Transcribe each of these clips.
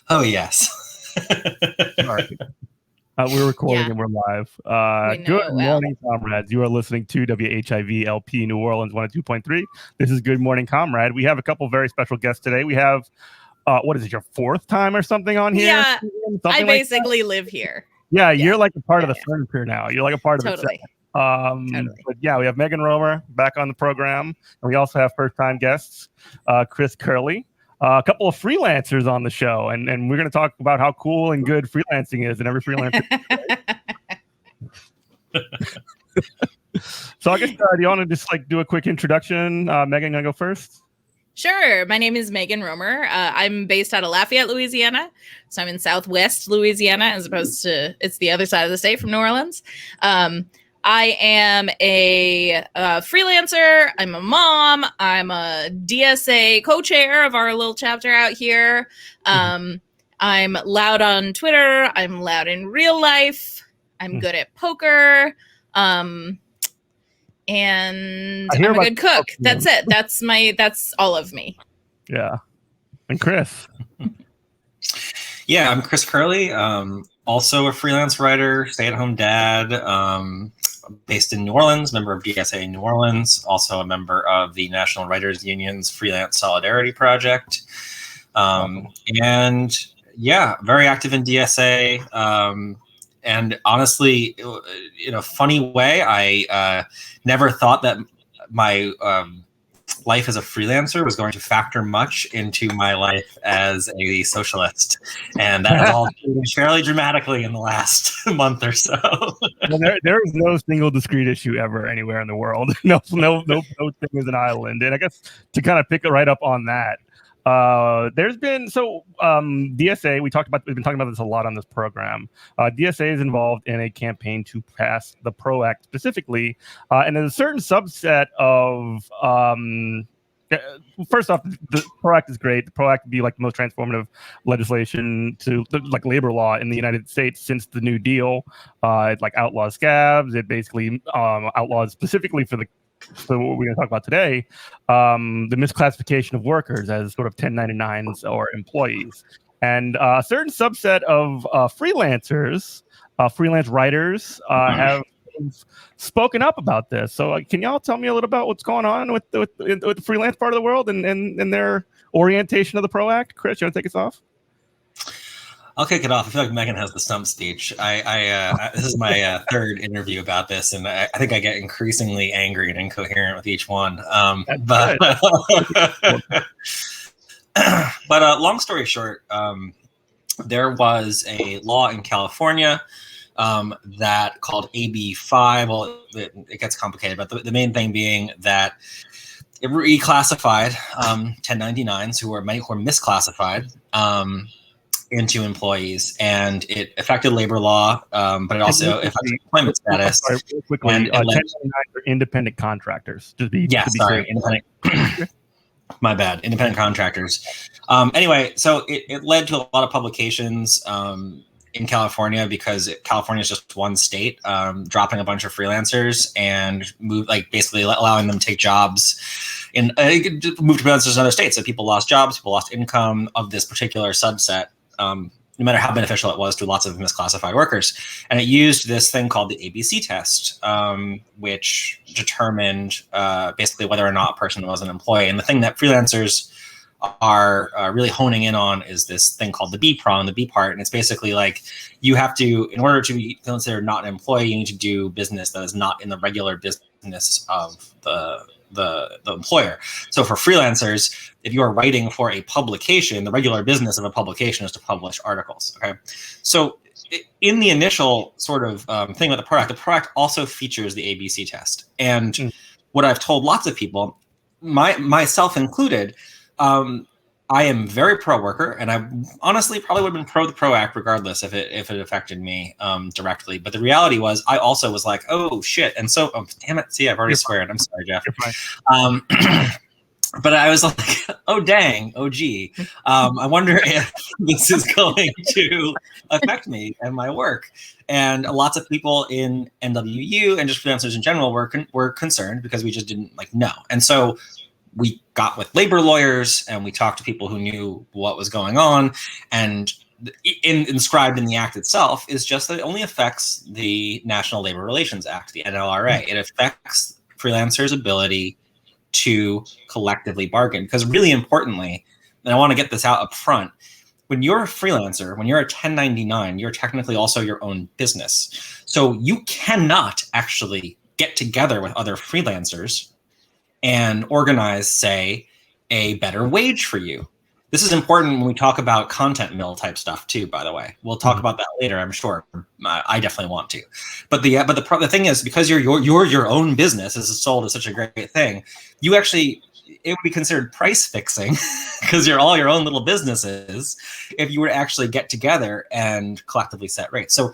Oh, yes. Sorry. We're recording and we're live. Good morning, comrades. You are listening to WHIV LP New Orleans 102.3. This is Good Morning, Comrade. We have a couple very special guests today. We have, what is it, your fourth time or something on here? Yeah, I basically live here. Yeah, you're like a part of the furniture now. You're like a part of totally. it. But yeah, we have Megan Romer back on the program, and we also have first-time guests, Chris Curley. A couple of freelancers on the show, and we're going to talk about how cool and good freelancing is, and every freelancer. So I guess, do you want to just do a quick introduction? Megan, you want to go first? Sure. My name is Megan Romer. I'm based out of Lafayette, Louisiana. So I'm in Southwest Louisiana, as opposed to it's the other side of the state from New Orleans. I am a freelancer. I'm a mom. I'm a DSA co-chair of our little chapter out here. I'm loud on Twitter. I'm loud in real life. I'm good at poker. And I'm a good cook. That's it. That's all of me. Yeah. And Chris. Yeah, I'm Chris Curley. Also a freelance writer, stay-at-home dad. Based in New Orleans, member of DSA New Orleans, also a member of the National Writers Union's Freelance Solidarity Project. And yeah, very active in DSA. And honestly, in a funny way, I never thought that my life as a freelancer was going to factor much into my life as a socialist, and that has all changed fairly dramatically in the last month or so. Well, there is no single discrete issue ever anywhere in the world. No thing is an island. And I guess to kind of pick it right up on that, there's been DSA. We've been talking about this a lot on this program. DSA is involved in a campaign to pass the PRO Act specifically, and there's a certain subset of. First off, the PRO Act is great. The PRO Act would be like the most transformative legislation to labor law in the United States since the New Deal. It outlaws scabs. It basically outlaws specifically for what we're going to talk about today, the misclassification of workers as sort of 1099s or employees. And a certain subset of freelancers, freelance writers have spoken up about this. So can y'all tell me a little about what's going on with the freelance part of the world and their orientation of the PRO Act? Chris, you want to take us off? I'll kick it off. I feel like Megan has the stump speech. This is my third interview about this, and I think I get increasingly angry and incoherent with each one. But long story short, there was a law in California that called AB 5. Well, it gets complicated, but the main thing being that it reclassified 1099s who were misclassified into employees, and it affected labor law, but it also affected employment status. Sorry, real quickly, 1099 are independent contractors. Independent. My bad, independent contractors. Anyway, so it led to a lot of publications in California because California is just one state, dropping a bunch of freelancers and basically allowing them to take jobs moved to freelancers in other states. So people lost jobs, people lost income of this particular subset. No matter how beneficial it was to lots of misclassified workers. And it used this thing called the ABC test, which determined basically whether or not a person was an employee. And the thing that freelancers are really honing in on is this thing called the B prong, the B part. And it's basically you have to, in order to be considered not an employee, you need to do business that is not in the regular business of the employer. So for freelancers, if you are writing for a publication, the regular business of a publication is to publish articles. Okay, so in the initial sort of thing with the PRO Act also features the ABC test. And what I've told lots of people, myself included, I am very pro-worker, and I honestly probably would have been pro the PRO Act regardless if it affected me directly. But the reality was, I also was like, oh shit, and so damn it. See, I've already sweared. I'm sorry, Jeff. But I was like, oh dang, oh gee, I wonder if this is going to affect me and my work. And lots of people in NWU and just freelancers in general were concerned because we just didn't know. And so we got with labor lawyers and we talked to people who knew what was going on, and inscribed in the act itself is just that it only affects the National Labor Relations Act, the NLRA. It affects freelancers' ability to collectively bargain. Because really importantly, and I want to get this out up front, when you're a freelancer, when you're a 1099, you're technically also your own business. So you cannot actually get together with other freelancers and organize, say, a better wage for you. This is important when we talk about content mill type stuff too, by the way. We'll talk about that later, I'm sure. I definitely want to. But the thing is, because you're your own business, as sold as such a great thing, you actually, it would be considered price fixing because you're all your own little businesses if you were to actually get together and collectively set rates. So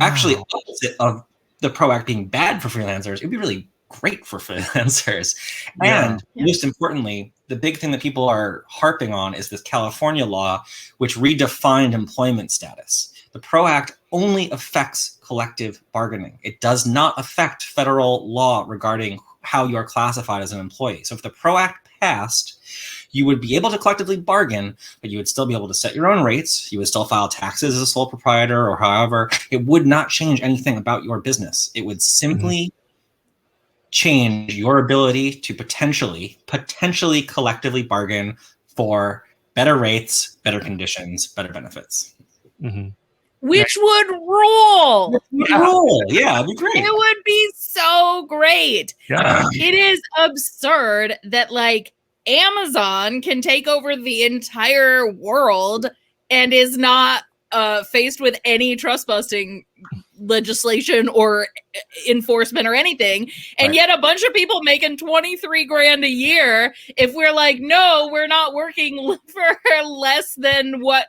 actually, opposite of the PRO Act being bad for freelancers, it'd be really great for freelancers. And most importantly, the big thing that people are harping on is this California law, which redefined employment status. The PRO Act only affects collective bargaining. It does not affect federal law regarding how you're classified as an employee. So if the PRO Act passed, you would be able to collectively bargain, but you would still be able to set your own rates. You would still file taxes as a sole proprietor or however. It would not change anything about your business. It would simply change your ability to potentially collectively bargain for better rates, better conditions, better benefits. Which would rule. Yeah, it'd be great. It would be so great. It is absurd that like Amazon can take over the entire world and is not faced with any trust busting legislation or enforcement or anything, and yet a bunch of people making 23 grand a year, if we're like, no, we're not working for less than what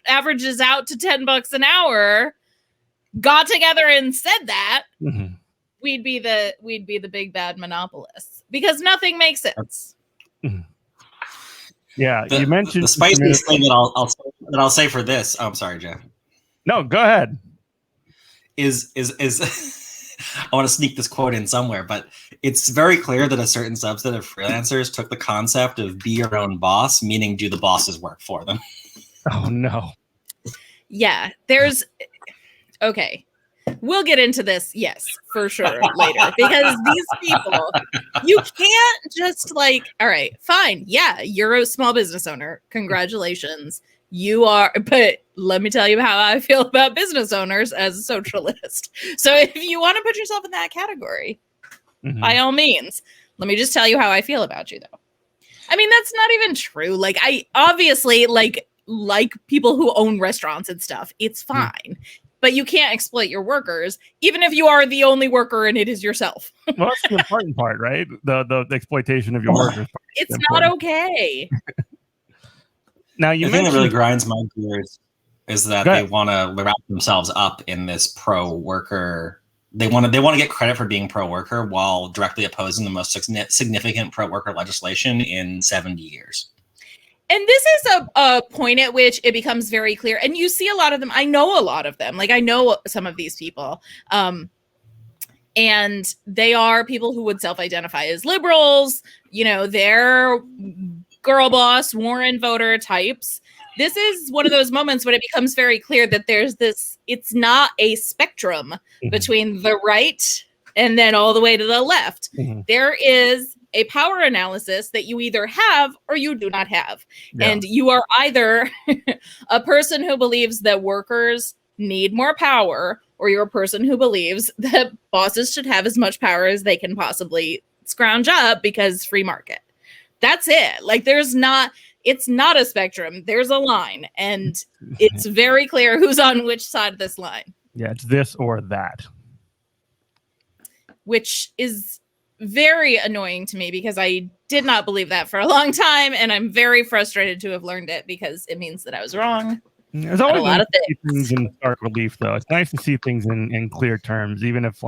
averages out to $10 an hour, got together and said that, we'd be the big bad monopolists, because nothing makes sense. You mentioned the spiciest thing that I'll say for this. Oh, I'm sorry, Jeff. No, go ahead. Is I want to sneak this quote in somewhere, but it's very clear that a certain subset of freelancers took the concept of be your own boss, meaning do the boss's work for them. Oh no. Yeah, okay. We'll get into this, yes, for sure, later. Because these people, you can't just like, all right, fine. Yeah, you're a small business owner. Congratulations. You are, but let me tell you how I feel about business owners as a socialist. So if you want to put yourself in that category, by all means, let me just tell you how I feel about you, though. I mean, that's not even true. Like, I obviously like people who own restaurants and stuff. It's fine. But you can't exploit your workers, even if you are the only worker and it is yourself. Well, that's the important part, right? The exploitation of your workers. It's not okay. Now, the thing that really grinds my gears is that they want to wrap themselves up in this pro-worker. They want to get credit for being pro-worker while directly opposing the most significant pro-worker legislation in 70 years. And this is a point at which it becomes very clear. And you see a lot of them. I know a lot of them. Like, I know some of these people. And they are people who would self-identify as liberals. You know, they're girl boss, Warren voter types. This is one of those moments when it becomes very clear that there's this, it's not a spectrum between the right and then all the way to the left. There is a power analysis that you either have or you do not have. And you are either a person who believes that workers need more power, or you're a person who believes that bosses should have as much power as they can possibly scrounge up because free market. That's it. Like, it's not a spectrum. There's a line, and it's very clear who's on which side of this line. Yeah, it's this or that. Which is very annoying to me because I did not believe that for a long time, and I'm very frustrated to have learned it because it means that I was wrong. There's always a lot of things in stark relief, though. It's nice to see things in clear terms, even if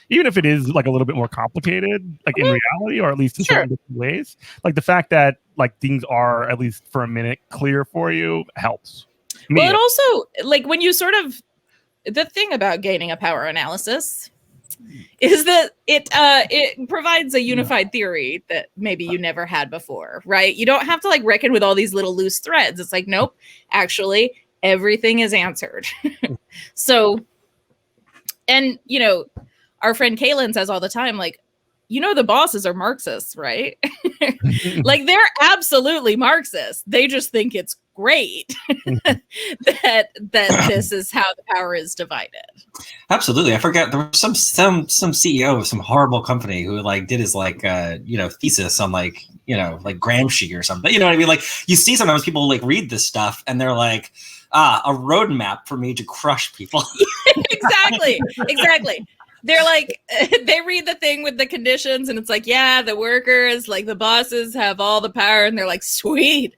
even if it is like a little bit more complicated, like in reality, or at least in certain different ways. Like the fact that like things are at least for a minute clear for you helps. Well, it also, like, when you sort of, the thing about gaining a power analysis is that it provides a unified theory that maybe you never had before, right? You don't have to like reckon with all these little loose threads. It's like, nope, actually everything is answered. So, and you know, our friend Kaylin says all the time, like, you know, the bosses are Marxists, right? Like they're absolutely Marxist. They just think it's great that this is how the power is divided. Absolutely. I forget there was some CEO of some horrible company who like did his like thesis on like Gramsci or something. You know what I mean? Like you see sometimes people like read this stuff and they're like, a roadmap for me to crush people. Exactly. They're like, they read the thing with the conditions and it's like, yeah, the workers, like the bosses have all the power, and they're like, sweet.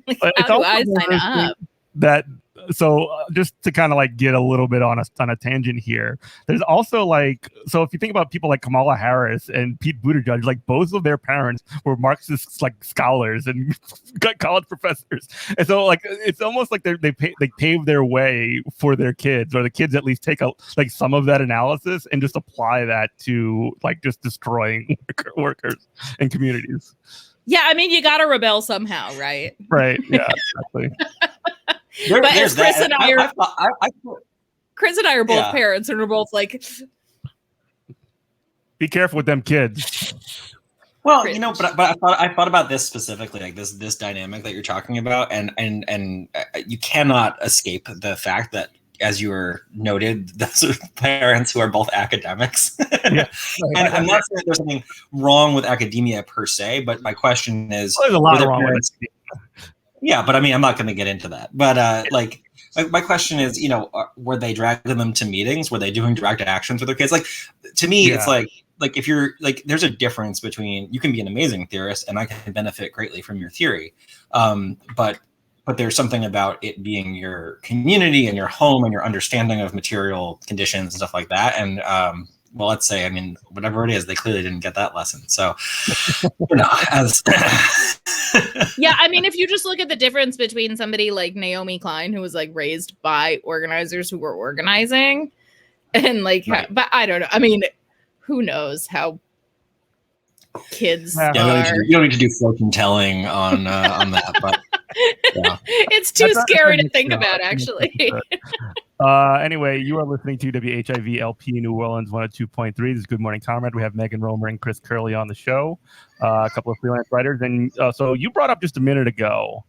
Like, how do I sign up? That so just to kind of like get a little bit on a tangent here, there's also like, so if you think about people like Kamala Harris and Pete Buttigieg, like both of their parents were Marxist like scholars and college professors, and so like it's almost like they pave their way for their kids, or the kids at least take like some of that analysis and just apply that to like just destroying workers and communities. Yeah, I mean, you got to rebel somehow, right? Right. Yeah. Exactly. But as Chris and I are both parents, and we're both like, be careful with them kids. Well, you know, but I thought about this specifically, like this dynamic that you're talking about, and you cannot escape the fact that, as you were noted, those are parents who are both academics. Yeah. And I'm not saying there's something wrong with academia per se, but my question is, there's a lot wrong with it. Yeah, but I mean, I'm not going to get into that. But like my question is, you know, were they dragging them to meetings? Were they doing direct actions with their kids? Like, to me, it's like if you're like, there's a difference between, you can be an amazing theorist and I can benefit greatly from your theory. But there's something about it being your community and your home and your understanding of material conditions and stuff like that. And well, let's say, I mean, whatever it is, they clearly didn't get that lesson. So, you know, as yeah, I mean, if you just look at the difference between somebody like Naomi Klein, who was like raised by organizers who were organizing, and like, right. But I don't know. I mean, who knows how kids are. You don't need to do fortune telling on that, but yeah. It's too scary to think about, actually. Anyway, you are listening to WHIV LP New Orleans 102.3. This is Good Morning Comrade. We have Megan Romer and Chris Curley on the show, a couple of freelance writers. And so you brought up just a minute ago,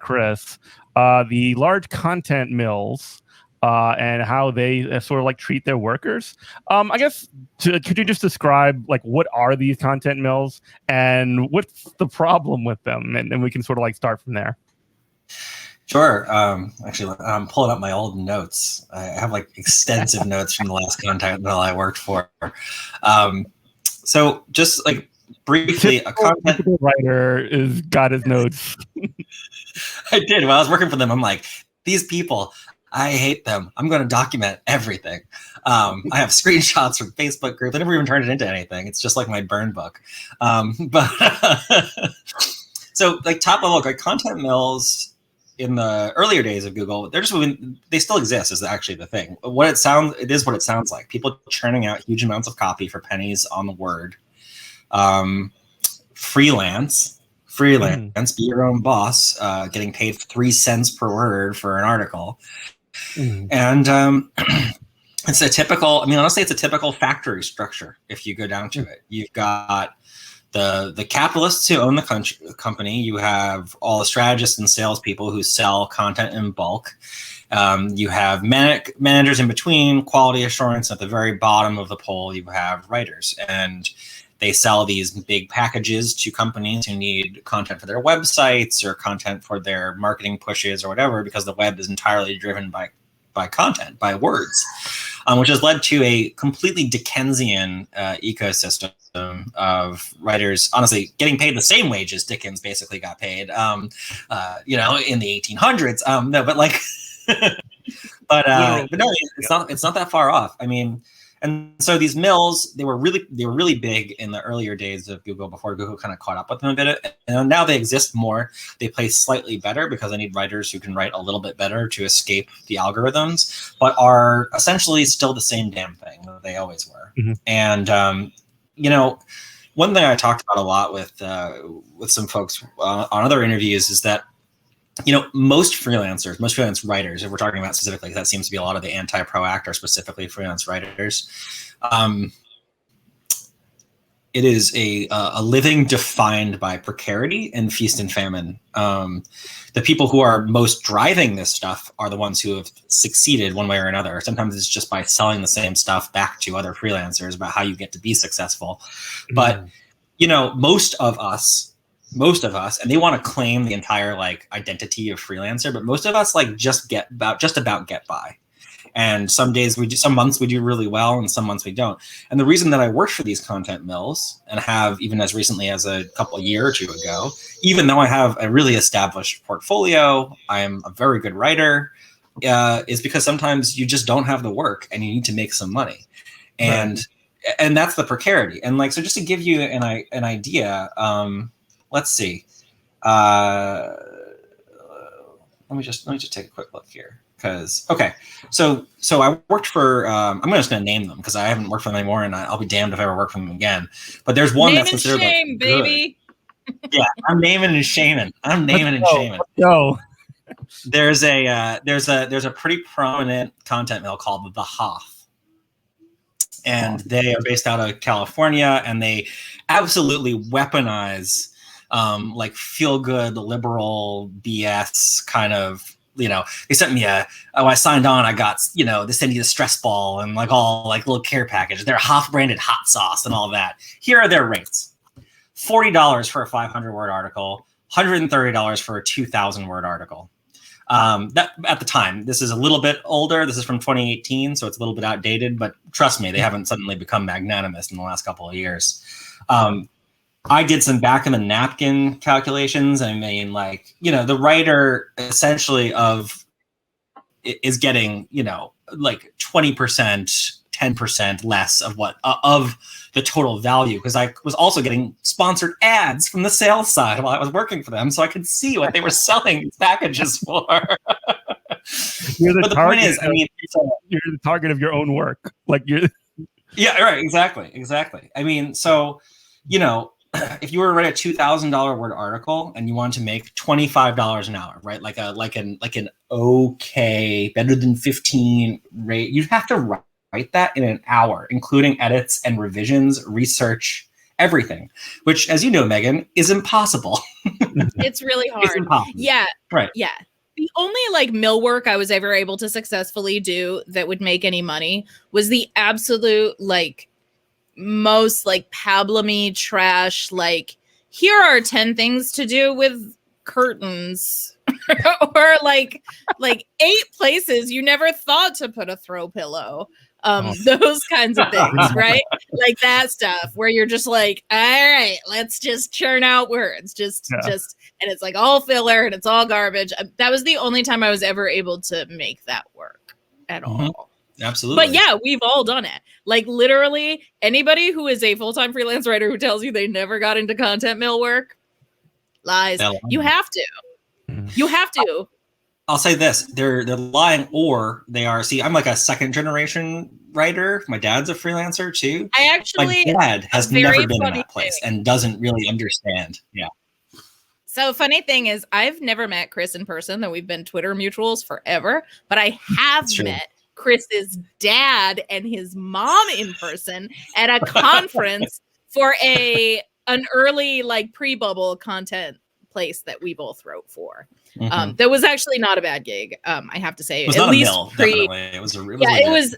Chris, the large content mills and how they sort of like treat their workers. I guess, could you just describe like what are these content mills and what's the problem with them? And then we can sort of like start from there. Sure. Actually, I'm pulling up my old notes. I have like extensive notes from the last content mill I worked for. So just like briefly, a content writer is got his notes. I did. While I was working for them, I'm like, these people, I hate them. I'm going to document everything. I have screenshots from Facebook groups. I never even turned it into anything. It's just like my burn book. But so like top level, like content mills in the earlier days of Google, they still exist is actually the thing. It is what it sounds like. People churning out huge amounts of copy for pennies on the word. Freelance, be your own boss, getting paid 3 cents per word for an article. And it's a typical, I mean, honestly, it's a typical factory structure. If you go down to it, you've got the capitalists who own the company. You have all the strategists and salespeople who sell content in bulk. You have managers in between, quality assurance. At the very bottom of the pole, you have writers, and they sell these big packages to companies who need content for their websites or content for their marketing pushes or whatever, because the web is entirely driven by content, by words, which has led to a completely Dickensian ecosystem of writers, honestly, getting paid the same wages Dickens basically got paid, in the 1800s. No, but like, but no, it's not that far off. I mean, And so these mills, they were really big in the earlier days of Google before Google kind of caught up with them a bit. And now they exist more. They play slightly better because I need writers who can write a little bit better to escape the algorithms, but are essentially still the same damn thing that they always were. Mm-hmm. And you know, one thing I talked about a lot with some folks on other interviews is that, you know, most freelance writers, if we're talking about specifically, that seems to be a lot of the anti-pro act or specifically freelance writers. It is a living defined by precarity and feast and famine. The people who are most driving this stuff are the ones who have succeeded one way or another. Sometimes it's just by selling the same stuff back to other freelancers about how you get to be successful. Mm-hmm. But, you know, most of us, and they want to claim the entire like identity of freelancer, but most of us like just about get by. And some months we do really well and some months we don't. And the reason that I work for these content mills and have even as recently as a year or two ago, even though I have a really established portfolio, I am a very good writer, is because sometimes you just don't have the work and you need to make some money. And that's the precarity. And like, so just to give you an idea, let's see. Let me just take a quick look here. So I worked for. I'm just going to name them because I haven't worked for them anymore, and I'll be damned if I ever work for them again. But there's one that's considered shame, like baby. Good. Yeah, I'm naming and shaming. No. There's a pretty prominent content mill called The Hoff. And they are based out of California, and they absolutely weaponize like feel-good liberal BS kind of, you know. They sent me I signed on, I got, you know, they send you the stress ball and like all like little care package. They're Hoff branded hot sauce and all that. Here are their rates. $40 for a 500-word article, $130 for a 2,000-word article. That at the time, this is a little bit older. This is from 2018, so it's a little bit outdated, but trust me, they haven't suddenly become magnanimous in the last couple of years. I did some back of the napkin calculations. I mean, like, you know, the writer essentially is getting, you know, like 20%, 10% less of what of the total value, because I was also getting sponsored ads from the sales side while I was working for them, so I could see what they were selling these packages for. But the point is, I mean, you're the target of your own work. Like you're. Yeah, right. Exactly. I mean, so, you know, if you were to write a $2,000 word article and you wanted to make $25 an hour, right? Like an okay, better than 15 rate, you'd have to write that in an hour, including edits and revisions, research, everything, which, as you know, Megan, is impossible. It's really hard. It's impossible. Yeah. Right. Yeah. The only like mill work I was ever able to successfully do that would make any money was the absolute like most like pablum-y trash, like here are 10 things to do with curtains or like 8 places you never thought to put a throw pillow. Those kinds of things, right? Like that stuff where you're just like, all right, let's just churn out words, just, and it's like all filler and it's all garbage. That was the only time I was ever able to make that work at all. Absolutely. But yeah, we've all done it. Like literally anybody who is a full-time freelance writer who tells you they never got into content mill work lies. You have to. You have to. I'll say this: they're lying, or they are. See, I'm like a second generation writer. My dad's a freelancer too. My dad has never been in that place and doesn't really understand. Yeah. So funny thing is, I've never met Chris in person, though we've been Twitter mutuals forever. But I have met Chris's dad and his mom in person at a conference for an early like pre-bubble content place that we both wrote for. That was actually not a bad gig. I have to say, it was at least mill, definitely. It was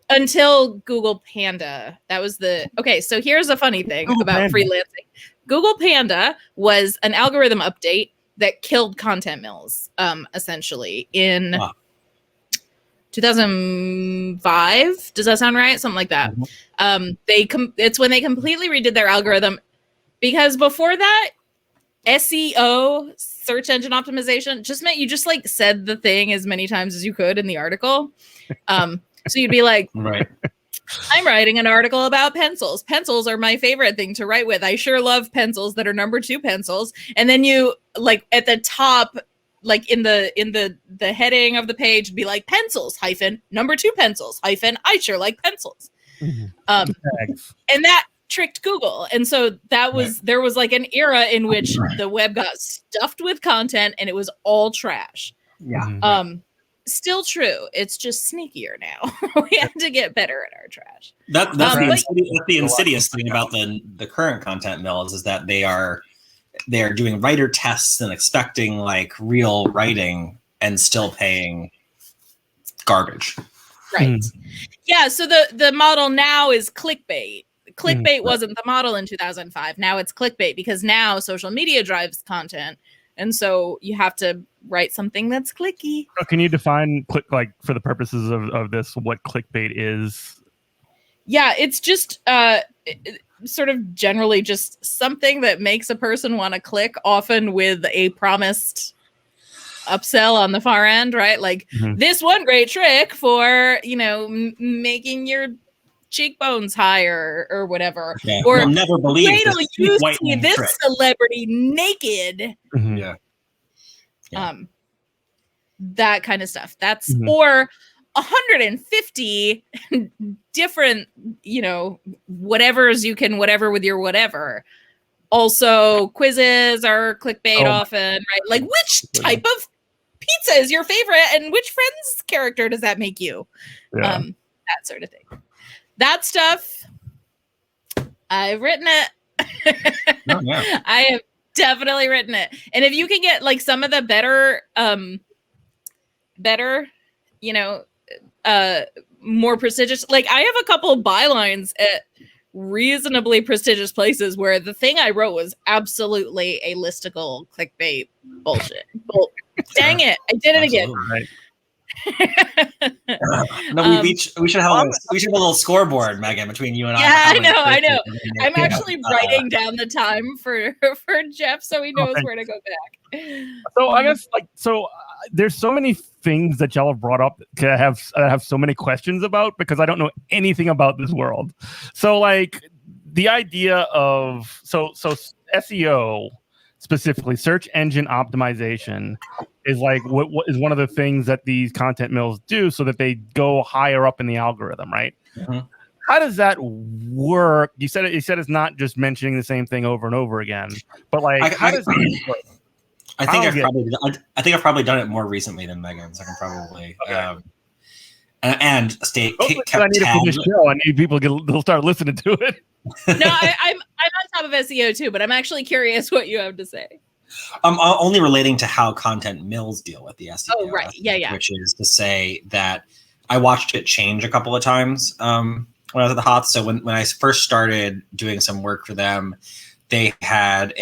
until Google Panda. That was okay. So here's a funny thing about freelancing. Google Panda was an algorithm update that killed content mills, essentially in 2005. Does that sound right? Something like that. It's when they completely redid their algorithm, because before that, SEO, search engine optimization, just meant you just like said the thing as many times as you could in the article. So you'd be like, Right. I'm writing an article about pencils. Pencils are my favorite thing to write with. I sure love pencils that are number 2 pencils. And then you like at the top, like in the heading of the page, be like pencils hyphen number 2 pencils hyphen I sure like pencils. And that tricked Google. And so that was there was like an era in which the web got stuffed with content and it was all trash. Yeah. Still true. It's just sneakier now. We have to get better at our trash. That's the insidious thing about the current content mills is that they are doing writer tests and expecting like real writing and still paying garbage. Right. Yeah. So the model now is clickbait. Clickbait wasn't the model in 2005. Now it's clickbait because now social media drives content. And so you have to write something that's clicky. So can you define like for the purposes of this, what clickbait is? Yeah, it's just sort of generally just something that makes a person want to click, often with a promised upsell on the far end, right? Like this one great trick for, making your cheekbones higher or whatever. Yeah. Or we'll never believe you see this trick. Celebrity naked. Yeah. That kind of stuff. That's or 150 different, whatevers you can whatever with your whatever. Also, quizzes are clickbait often, right? Like which type of pizza is your favorite and which Friends character does that make you? That sort of thing. That stuff, I've written it. I have definitely written it. And if you can get like some of the better, more prestigious, like I have a couple bylines at reasonably prestigious places where the thing I wrote was absolutely a listicle clickbait bullshit. Dang it. I did it again. Right. No, we should have a little scoreboard, Megan, between you and I. Yeah, I know. I'm actually writing down the time for Jeff so he knows where to go back. So I guess there's so many things that y'all have brought up that I have so many questions about because I don't know anything about this world. So like the idea of so SEO, specifically search engine optimization, is like what is one of the things that these content mills do so that they go higher up in the algorithm, right? How does that work? You said it's not just mentioning the same thing over and over again, but like how does it work? I think I've probably done it more recently than Megan, so I can probably and stay. I need to finish the show. I need people to start listening to it. No, I'm on top of SEO too, but I'm actually curious what you have to say. Only relating to how content mills deal with the SEO. Oh, right. Yeah. Which is to say that I watched it change a couple of times when I was at the Hoth. So when I first started doing some work for them, they had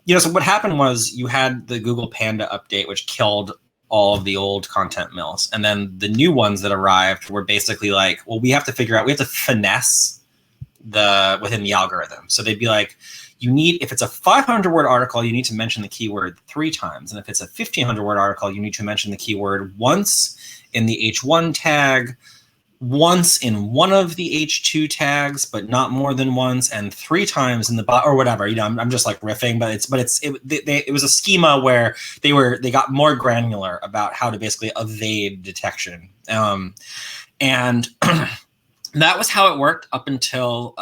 so what happened was you had the Google Panda update, which killed all of the old content mills. And then the new ones that arrived were basically like, well, we have to finesse within the algorithm. So they'd be like, if it's a 500-word article, you need to mention the keyword 3 times. And if it's a 1,500-word article, you need to mention the keyword once in the H1 tag, once in one of the H2 tags, but not more than once, and 3 times in the or whatever. I'm just like riffing, but it was a schema where they got more granular about how to basically evade detection. And that was how it worked up until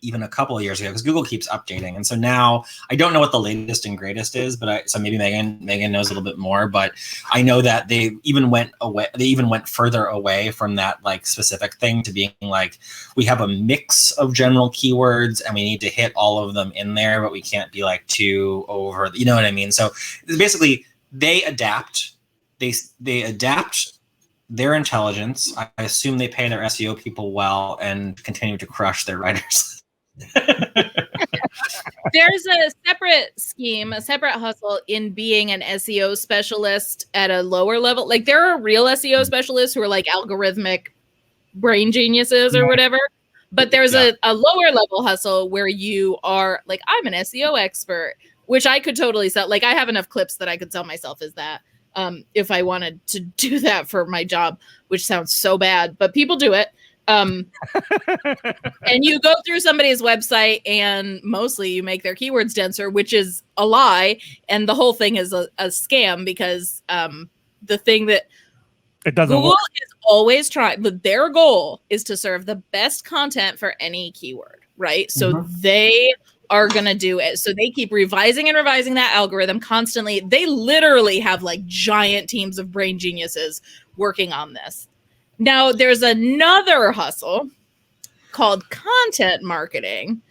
even a couple of years ago, because Google keeps updating. And so now I don't know what the latest and greatest is, but so maybe Megan knows a little bit more, but I know that they even went further away from that like specific thing to being like, we have a mix of general keywords and we need to hit all of them in there, but we can't be like too over, you know what I mean? So basically they adapt their intelligence. I assume they pay their SEO people well and continue to crush their writers. There's a separate scheme, a separate hustle in being an SEO specialist at a lower level. Like there are real SEO specialists who are like algorithmic brain geniuses or whatever. But there's a lower level hustle where you are like, I'm an SEO expert, which I could totally sell. Like I have enough clips that I could sell myself as that. if I wanted to do that for my job, which sounds so bad, but people do it. And you go through somebody's website and mostly you make their keywords denser, which is a lie. And the whole thing is a scam because the thing that it doesn't Google work. is always trying, their goal is to serve the best content for any keyword, right? So they are going to do it. So they keep revising and revising that algorithm constantly. They literally have like giant teams of brain geniuses working on this. Now, there's another hustle called content marketing,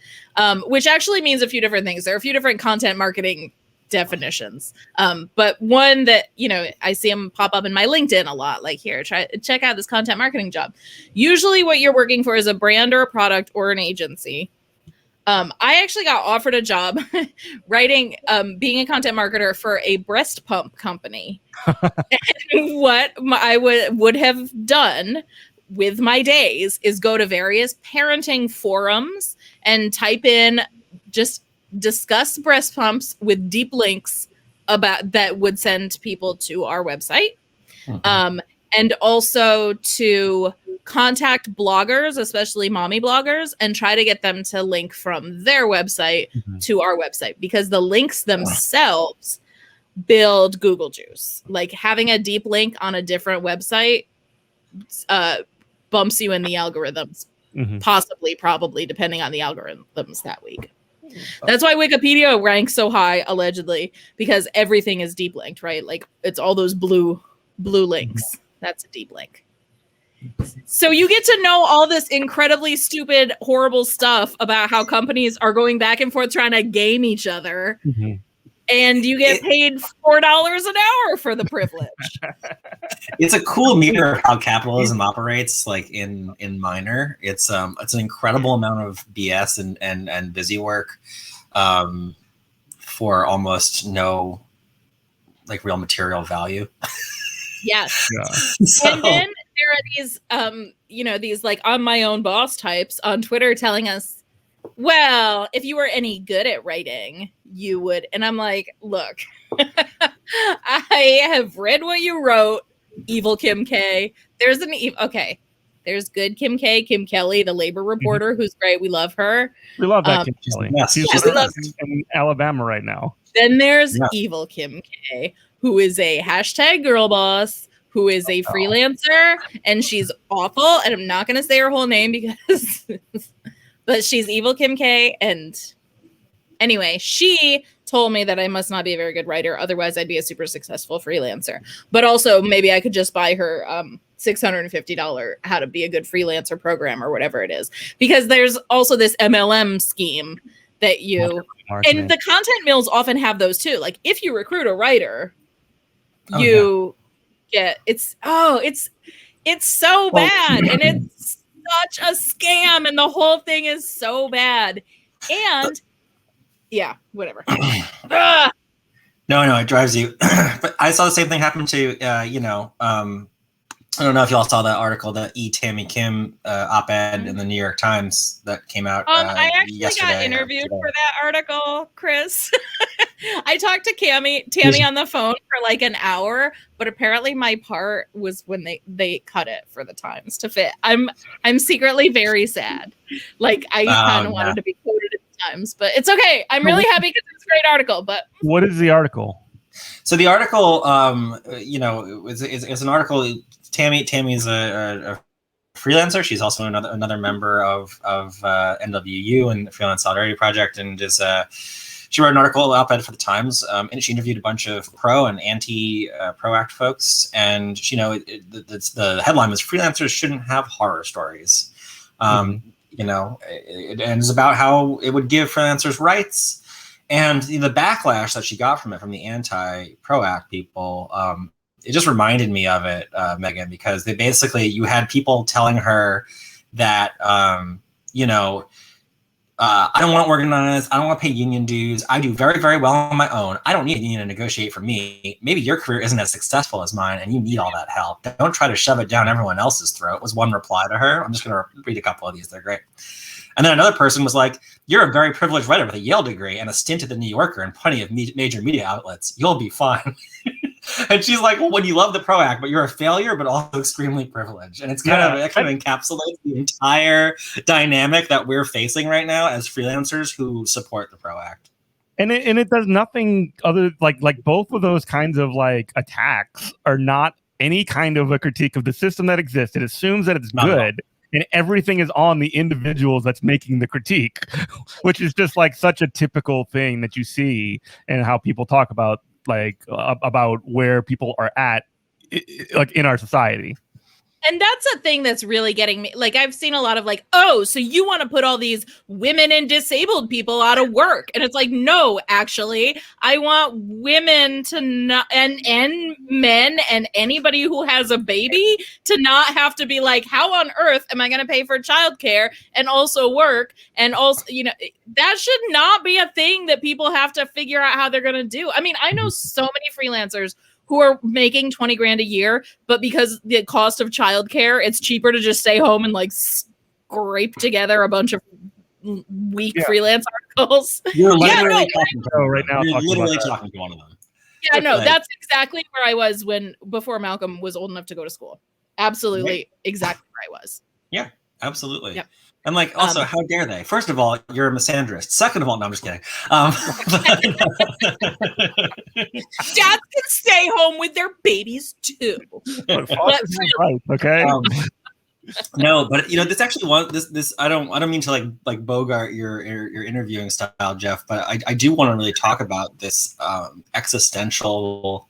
which actually means a few different things. There are a few different content marketing definitions. But one that, I see them pop up in my LinkedIn a lot, like here, check out this content marketing job. Usually what you're working for is a brand or a product or an agency. I actually got offered a job writing, being a content marketer for a breast pump company. And what I would have done with my days is go to various parenting forums and type in just discuss breast pumps with deep links about that would send people to our website. And also to contact bloggers, especially mommy bloggers, and try to get them to link from their website to our website, because the links themselves build Google juice. Like having a deep link on a different website bumps you in the algorithms, probably, depending on the algorithms that week. That's why Wikipedia ranks so high, allegedly, because everything is deep linked, right? Like it's all those blue links. That's a deep link. So you get to know all this incredibly stupid, horrible stuff about how companies are going back and forth trying to game each other. And you get paid $4 an hour for the privilege. It's a cool mirror of how capitalism operates, like in minor. It's an incredible amount of BS and busy work for almost no like real material value. Yes. Yeah. So. And then there are these these like I'm my own boss types on Twitter telling us, well, if you were any good at writing, you would. And I'm like, look, I have read what you wrote, Evil Kim K. There's there's good Kim K, Kim Kelly, the labor reporter, who's great. We love her. We love that Kim Kelly. Yes, she's in Alabama right now. Then there's Evil Kim K, who is a hashtag girl boss, who is a freelancer, and she's awful. And I'm not going to say her whole name because, but she's Evil Kim K. And anyway, she told me that I must not be a very good writer. Otherwise, I'd be a super successful freelancer. But also, maybe I could just buy her $650 how to be a good freelancer program or whatever it is. Because there's also this MLM scheme that you, and the content mills often have those too. Like if you recruit a writer, you get, it's so bad. And it's such a scam. And the whole thing is so bad. And yeah, whatever. No, it drives you. But I saw the same thing happen to, I don't know if y'all saw that article, the Tammy Kim op-ed in the New York Times that came out I actually yesterday. got interviewed for that article, Chris. I talked to Tammy on the phone for like an hour, but apparently my part was when they cut it for the Times to fit. I'm secretly very sad. Like I kind of wanted to be quoted in the Times, but it's okay. I'm really happy because it's a great article. But what is the article? So the article, it's an article. Tammy is a freelancer. She's also another member of NWU and the Freelance Solidarity Project, and she wrote an article op-ed for the Times, and she interviewed a bunch of pro and anti-ProAct folks. And the headline was "Freelancers Shouldn't Have Horror Stories." And it's about how it would give freelancers rights. And the backlash that she got from it, from the anti-ProAct people, it just reminded me of it, Megan, because you had people telling her that, I don't want to organize. I don't want to pay union dues. I do very, very well on my own. I don't need a union to negotiate for me. Maybe your career isn't as successful as mine, and you need all that help. Don't try to shove it down everyone else's throat, was one reply to her. I'm just going to read a couple of these. They're great. And then another person was like, you're a very privileged writer with a Yale degree and a stint at the New Yorker and plenty of major media outlets. You'll be fine. And she's like, well, when you love the PRO Act, but you're a failure, but also extremely privileged. And it's kind of encapsulates the entire dynamic that we're facing right now as freelancers who support the PRO Act. And it does nothing other like both of those kinds of like attacks are not any kind of a critique of the system that exists. It assumes that it's good, and everything is on the individuals that's making the critique, which is just like such a typical thing that you see and how people talk about about where people are at like in our society. And that's a thing that's really getting me. Like, I've seen a lot of like, oh, so you want to put all these women and disabled people out of work. And it's like, no, actually, I want women to not, and men and anybody who has a baby to not have to be like, how on earth am I going to pay for childcare and also work? And also, you know, that should not be a thing that people have to figure out how they're going to do. I mean, I know so many freelancers who are making 20 grand a year, but because the cost of childcare, it's cheaper to just stay home and like scrape together a bunch of weak freelance articles. You're literally talking to one of them. Yeah, no, that's exactly where I was before Malcolm was old enough to go to school. Absolutely, exactly where I was. Yeah, absolutely. Yep. And like, also, how dare they? First of all, you're a misandrist. Second of all, no, I'm just kidding. Dads can stay home with their babies too. Okay. No, but you know, this actually this I don't mean to like bogart your interviewing style, Jeff, but I do want to really talk about this existential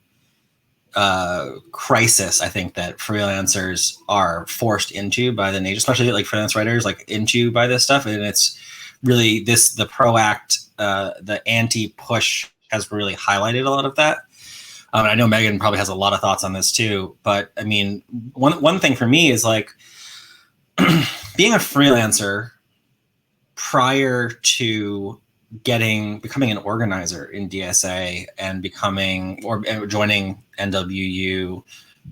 crisis I think that freelancers are forced into by the nature, especially like freelance writers, like into by this stuff. And it's really the PRO Act, the anti-push has really highlighted a lot of that. I know Megan probably has a lot of thoughts on this too, but I mean, one thing for me is like being a freelancer prior to becoming an organizer in DSA and joining NWU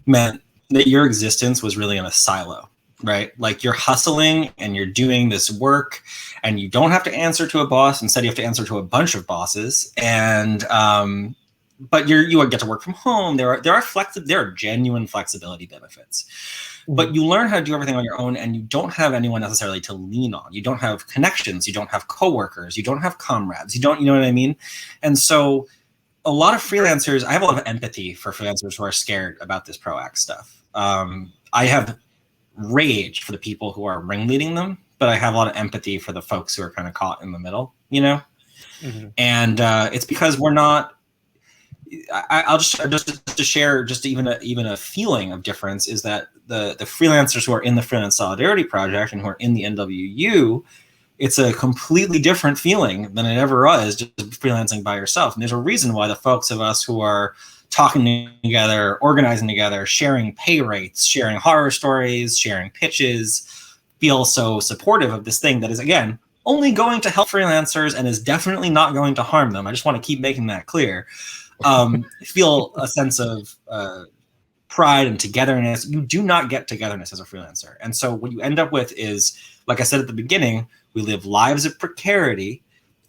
meant that your existence was really in a silo, right? Like you're hustling and you're doing this work and you don't have to answer to a boss. Instead, you have to answer to a bunch of bosses. And, but you get to work from home. There are genuine flexibility benefits. But you learn how to do everything on your own, and you don't have anyone necessarily to lean on. You don't have connections. You don't have coworkers. You don't have comrades. You know what I mean? And so a lot of freelancers, I have a lot of empathy for freelancers who are scared about this PRO Act stuff. I have rage for the people who are ringleading them, but I have a lot of empathy for the folks who are kind of caught in the middle, you know? Mm-hmm. And it's because we're not, I'll just to share just even a feeling of difference is that the freelancers who are in the Freelance Solidarity Project and who are in the NWU, it's a completely different feeling than it ever was just freelancing by yourself. And there's a reason why the folks of us who are talking together, organizing together, sharing pay rates, sharing horror stories, sharing pitches, feel so supportive of this thing that is, again, only going to help freelancers and is definitely not going to harm them. I just want to keep making that clear. Feel a sense of pride and togetherness. You do not get togetherness as a freelancer. And so what you end up with is, like I said at the beginning, we live lives of precarity,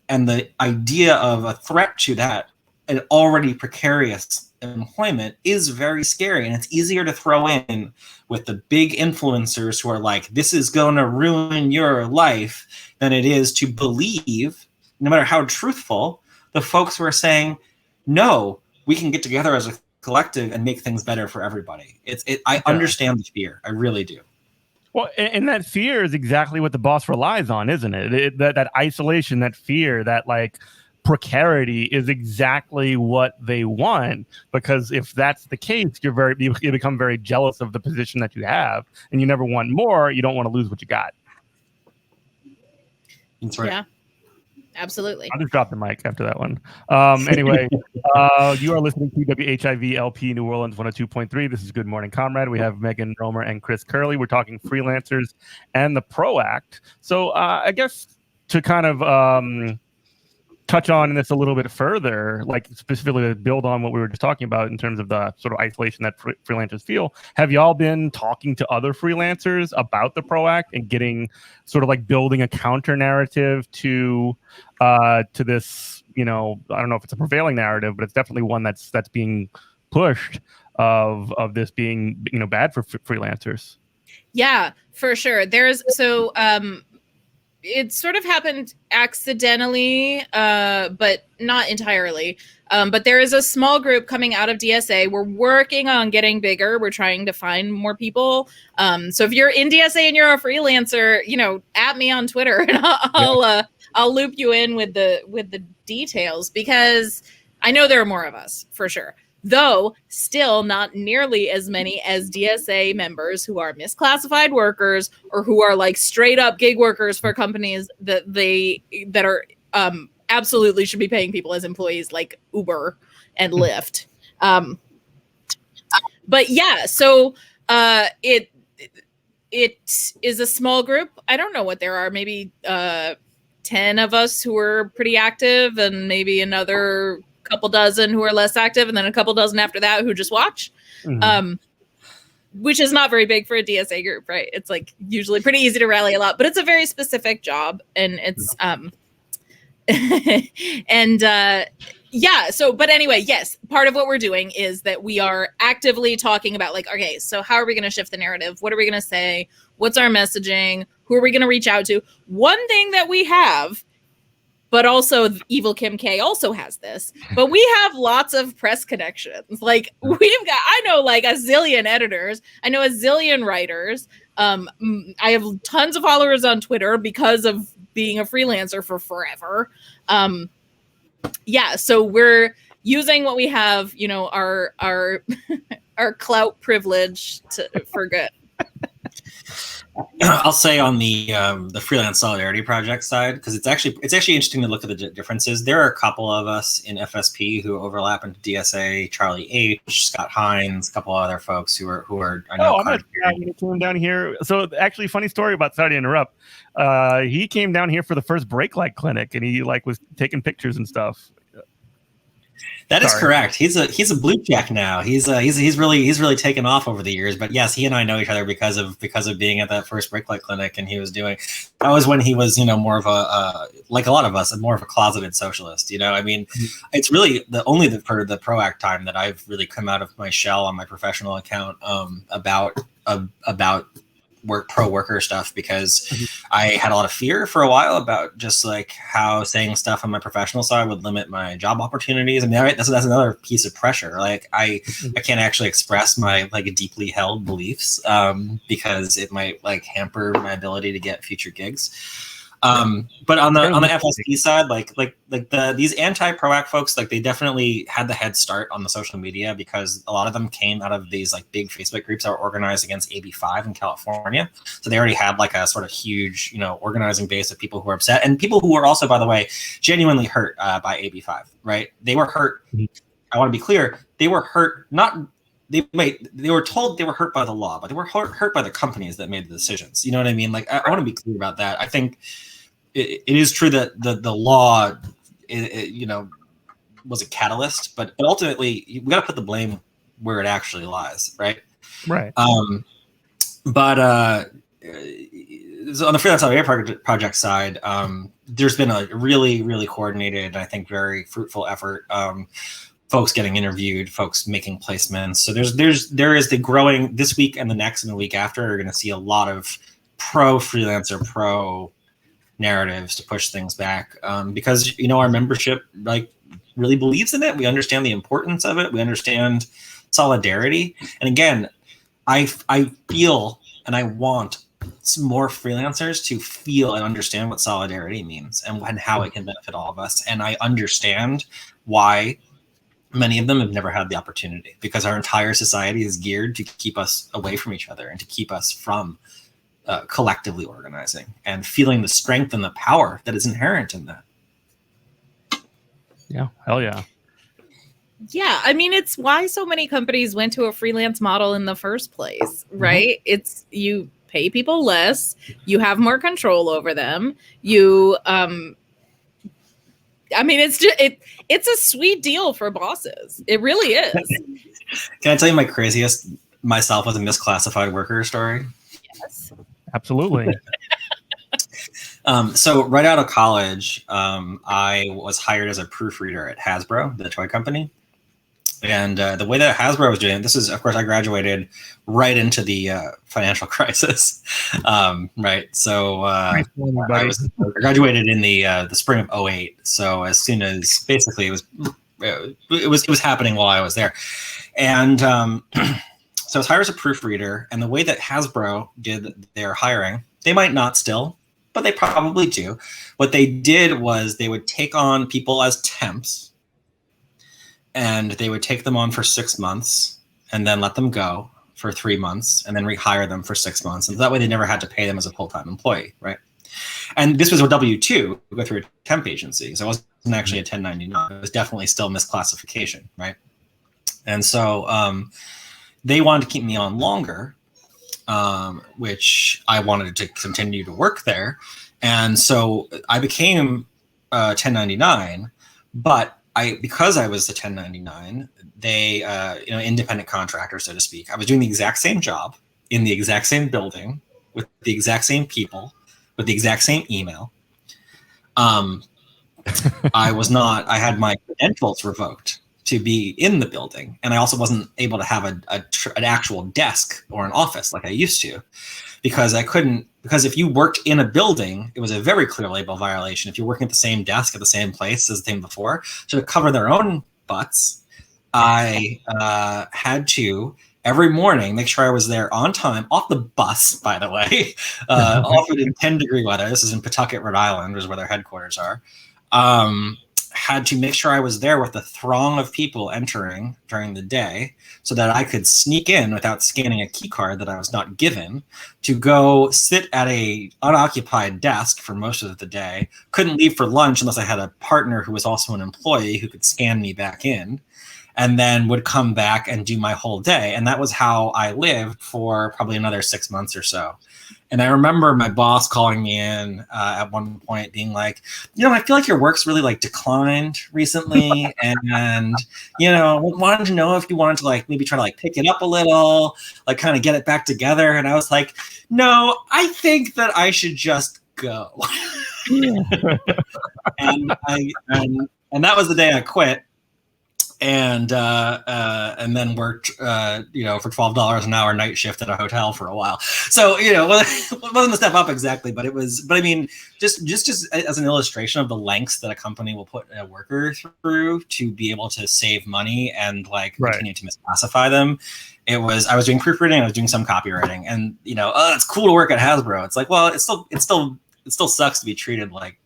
and the idea of a threat to that, an already precarious employment, is very scary. And it's easier to throw in with the big influencers who are like, this is going to ruin your life, than it is to believe, no matter how truthful, the folks who are saying, no, we can get together as a collective and make things better for everybody. I understand the fear. I really do. Well, and that fear is exactly what the boss relies on, isn't it? That isolation, that fear, that like precarity is exactly what they want. Because if that's the case, you become very jealous of the position that you have, and you never want more. You don't want to lose what you got. That's right. Yeah. Absolutely. I'll just drop the mic after that one. Anyway, you are listening to WHIV LP New Orleans 102.3. This is Good Morning Comrade. We have Megan Romer and Chris Curley. We're talking freelancers and the PRO Act. So I guess to kind of touch on this a little bit further, like specifically to build on what we were just talking about in terms of the sort of isolation that freelancers feel, have y'all been talking to other freelancers about the PRO Act and getting sort of like building a counter narrative to this, you know, I don't know if it's a prevailing narrative, but it's definitely one that's being pushed of this being bad for freelancers. Yeah, for sure. It sort of happened accidentally, but not entirely. But there is a small group coming out of DSA. We're working on getting bigger. We're trying to find more people. So if you're in DSA and you're a freelancer, at me on Twitter, and I'll loop you in with the details, because I know there are more of us for sure. Though still not nearly as many as DSA members who are misclassified workers or who are like straight up gig workers for companies that are absolutely should be paying people as employees, like Uber and Lyft. But yeah, so it is a small group. I don't know what there are, maybe 10 of us who are pretty active, and maybe another couple dozen who are less active, and then a couple dozen after that who just watch, which is not very big for a DSA group, right? It's like usually pretty easy to rally a lot, but it's a very specific job, and it's but anyway, yes, part of what we're doing is that we are actively talking about, like, okay, so how are we going to shift the narrative? What are we going to say? What's our messaging? Who are we going to reach out to? One thing that we have, but also Evil Kim K also has this, but we have lots of press connections. Like, I know like a zillion editors. I know a zillion writers. I have tons of followers on Twitter because of being a freelancer for forever. So we're using what we have, our our clout privilege for good. I'll say on the freelance solidarity project side, because it's actually interesting to look at the differences. There are a couple of us in FSP who overlap into DSA: Charlie H, Scott Hines, a couple of other folks who are I know. I'm gonna came down here. So actually, funny story about, sorry to interrupt. He came down here for the first Break Light clinic, and he was taking pictures and stuff. That is correct. He's a blue check now. He's really taken off over the years. But yes, he and I know each other because of being at that first Break Light clinic, and that was when he was more of a like a lot of us, more of a closeted socialist. I mean, it's really the ProAct time that I've really come out of my shell on my professional account about pro worker stuff, because I had a lot of fear for a while about just like how saying stuff on my professional side would limit my job opportunities. I mean, that's another piece of pressure. Like I can't actually express my like deeply held beliefs because it might like hamper my ability to get future gigs. But on the FSP side, these anti-ProAct folks, like they definitely had the head start on the social media, because a lot of them came out of these like big Facebook groups that were organized against AB5 in California. So they already had like a sort of huge, organizing base of people who were upset, and people who were also, by the way, genuinely hurt by AB5, right? They were hurt. I want to be clear. They were hurt, they were told they were hurt by the law, but they were hurt by the companies that made the decisions. You know what I mean? Like, I want to be clear about that. I think it is true that the law, was a catalyst, but ultimately we got to put the blame where it actually lies, right? Right. But so on the freelance solidarity project side, there's been a really, really coordinated, and I think very fruitful effort. Folks getting interviewed, folks making placements. So there is the growing this week and the next and the week after are going to see a lot of pro freelancer, pro narratives to push things back, because our membership like really believes in it. We understand the importance of it. We understand solidarity. And again, I feel and I want some more freelancers to feel and understand what solidarity means and how it can benefit all of us. And I understand why many of them have never had the opportunity, because our entire society is geared to keep us away from each other and to keep us from collectively organizing and feeling the strength and the power that is inherent in that. Yeah, hell yeah. Yeah, I mean, it's why so many companies went to a freelance model in the first place, right? It's you pay people less, you have more control over them. I mean, it's a sweet deal for bosses. It really is. Can I tell you my craziest myself as a misclassified worker story? Yes. Absolutely. So right out of college, I was hired as a proofreader at Hasbro, the toy company. And the way that Hasbro was doing it, this is, of course, I graduated right into the financial crisis, right? So I graduated in the spring of '08. So as soon as basically it was happening while I was there, and so I was hired as a proofreader. And the way that Hasbro did their hiring, they might not still, but they probably do. What they did was they would take on people as temps. And they would take them on for 6 months and then let them go for 3 months and then rehire them for 6 months. And that way they never had to pay them as a full-time employee, right? And this was a W-2, go through a temp agency. So it wasn't actually a 1099. It was definitely still misclassification, right? And so they wanted to keep me on longer, which I wanted to continue to work there. And so I became 1099, but because I was the 1099, they, independent contractor, so to speak, I was doing the exact same job in the exact same building with the exact same people with the exact same email. I had my credentials revoked to be in the building. And I also wasn't able to have an actual desk or an office like I used to, because if you worked in a building, it was a very clear label violation. If you're working at the same desk at the same place as the thing before, so to cover their own butts, I had to every morning make sure I was there on time, off the bus, by the way, often in 10-degree weather. This is in Pawtucket, Rhode Island, is where their headquarters are. Had to make sure I was there with the throng of people entering during the day so that I could sneak in without scanning a key card that I was not given, to go sit at a unoccupied desk for most of the day. Couldn't leave for lunch unless I had a partner who was also an employee who could scan me back in, and then would come back and do my whole day. And that was how I lived for probably another 6 months or so. And I remember my boss calling me in at one point being like, I feel like your work's really like declined recently. and, wanted to know if you wanted to like maybe try to like pick it up a little, like kind of get it back together. And I was like, no, I think that I should just go. and that was the day I quit. And then worked, for $12 an hour night shift at a hotel for a while. So, it wasn't a step up exactly, but it was. But I mean, just as an illustration of the lengths that a company will put a worker through to be able to save money and continue to misclassify them. I was doing proofreading, I was doing some copywriting, and it's cool to work at Hasbro. It's like, well, it still sucks to be treated like,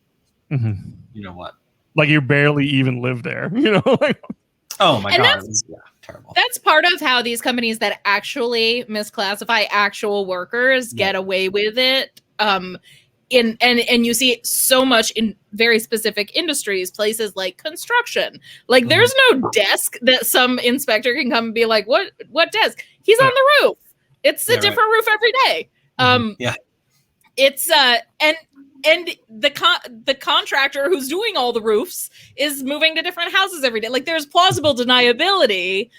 what? Like you barely even live there, Oh my God, terrible. That's part of how these companies that actually misclassify actual workers get away with it. And you see it so much in very specific industries, places like construction. Like there's no desk that some inspector can come and be like, what desk? He's on the roof. It's a different roof every day. It's and the contractor who's doing all the roofs is moving to different houses every day. Like there's plausible deniability,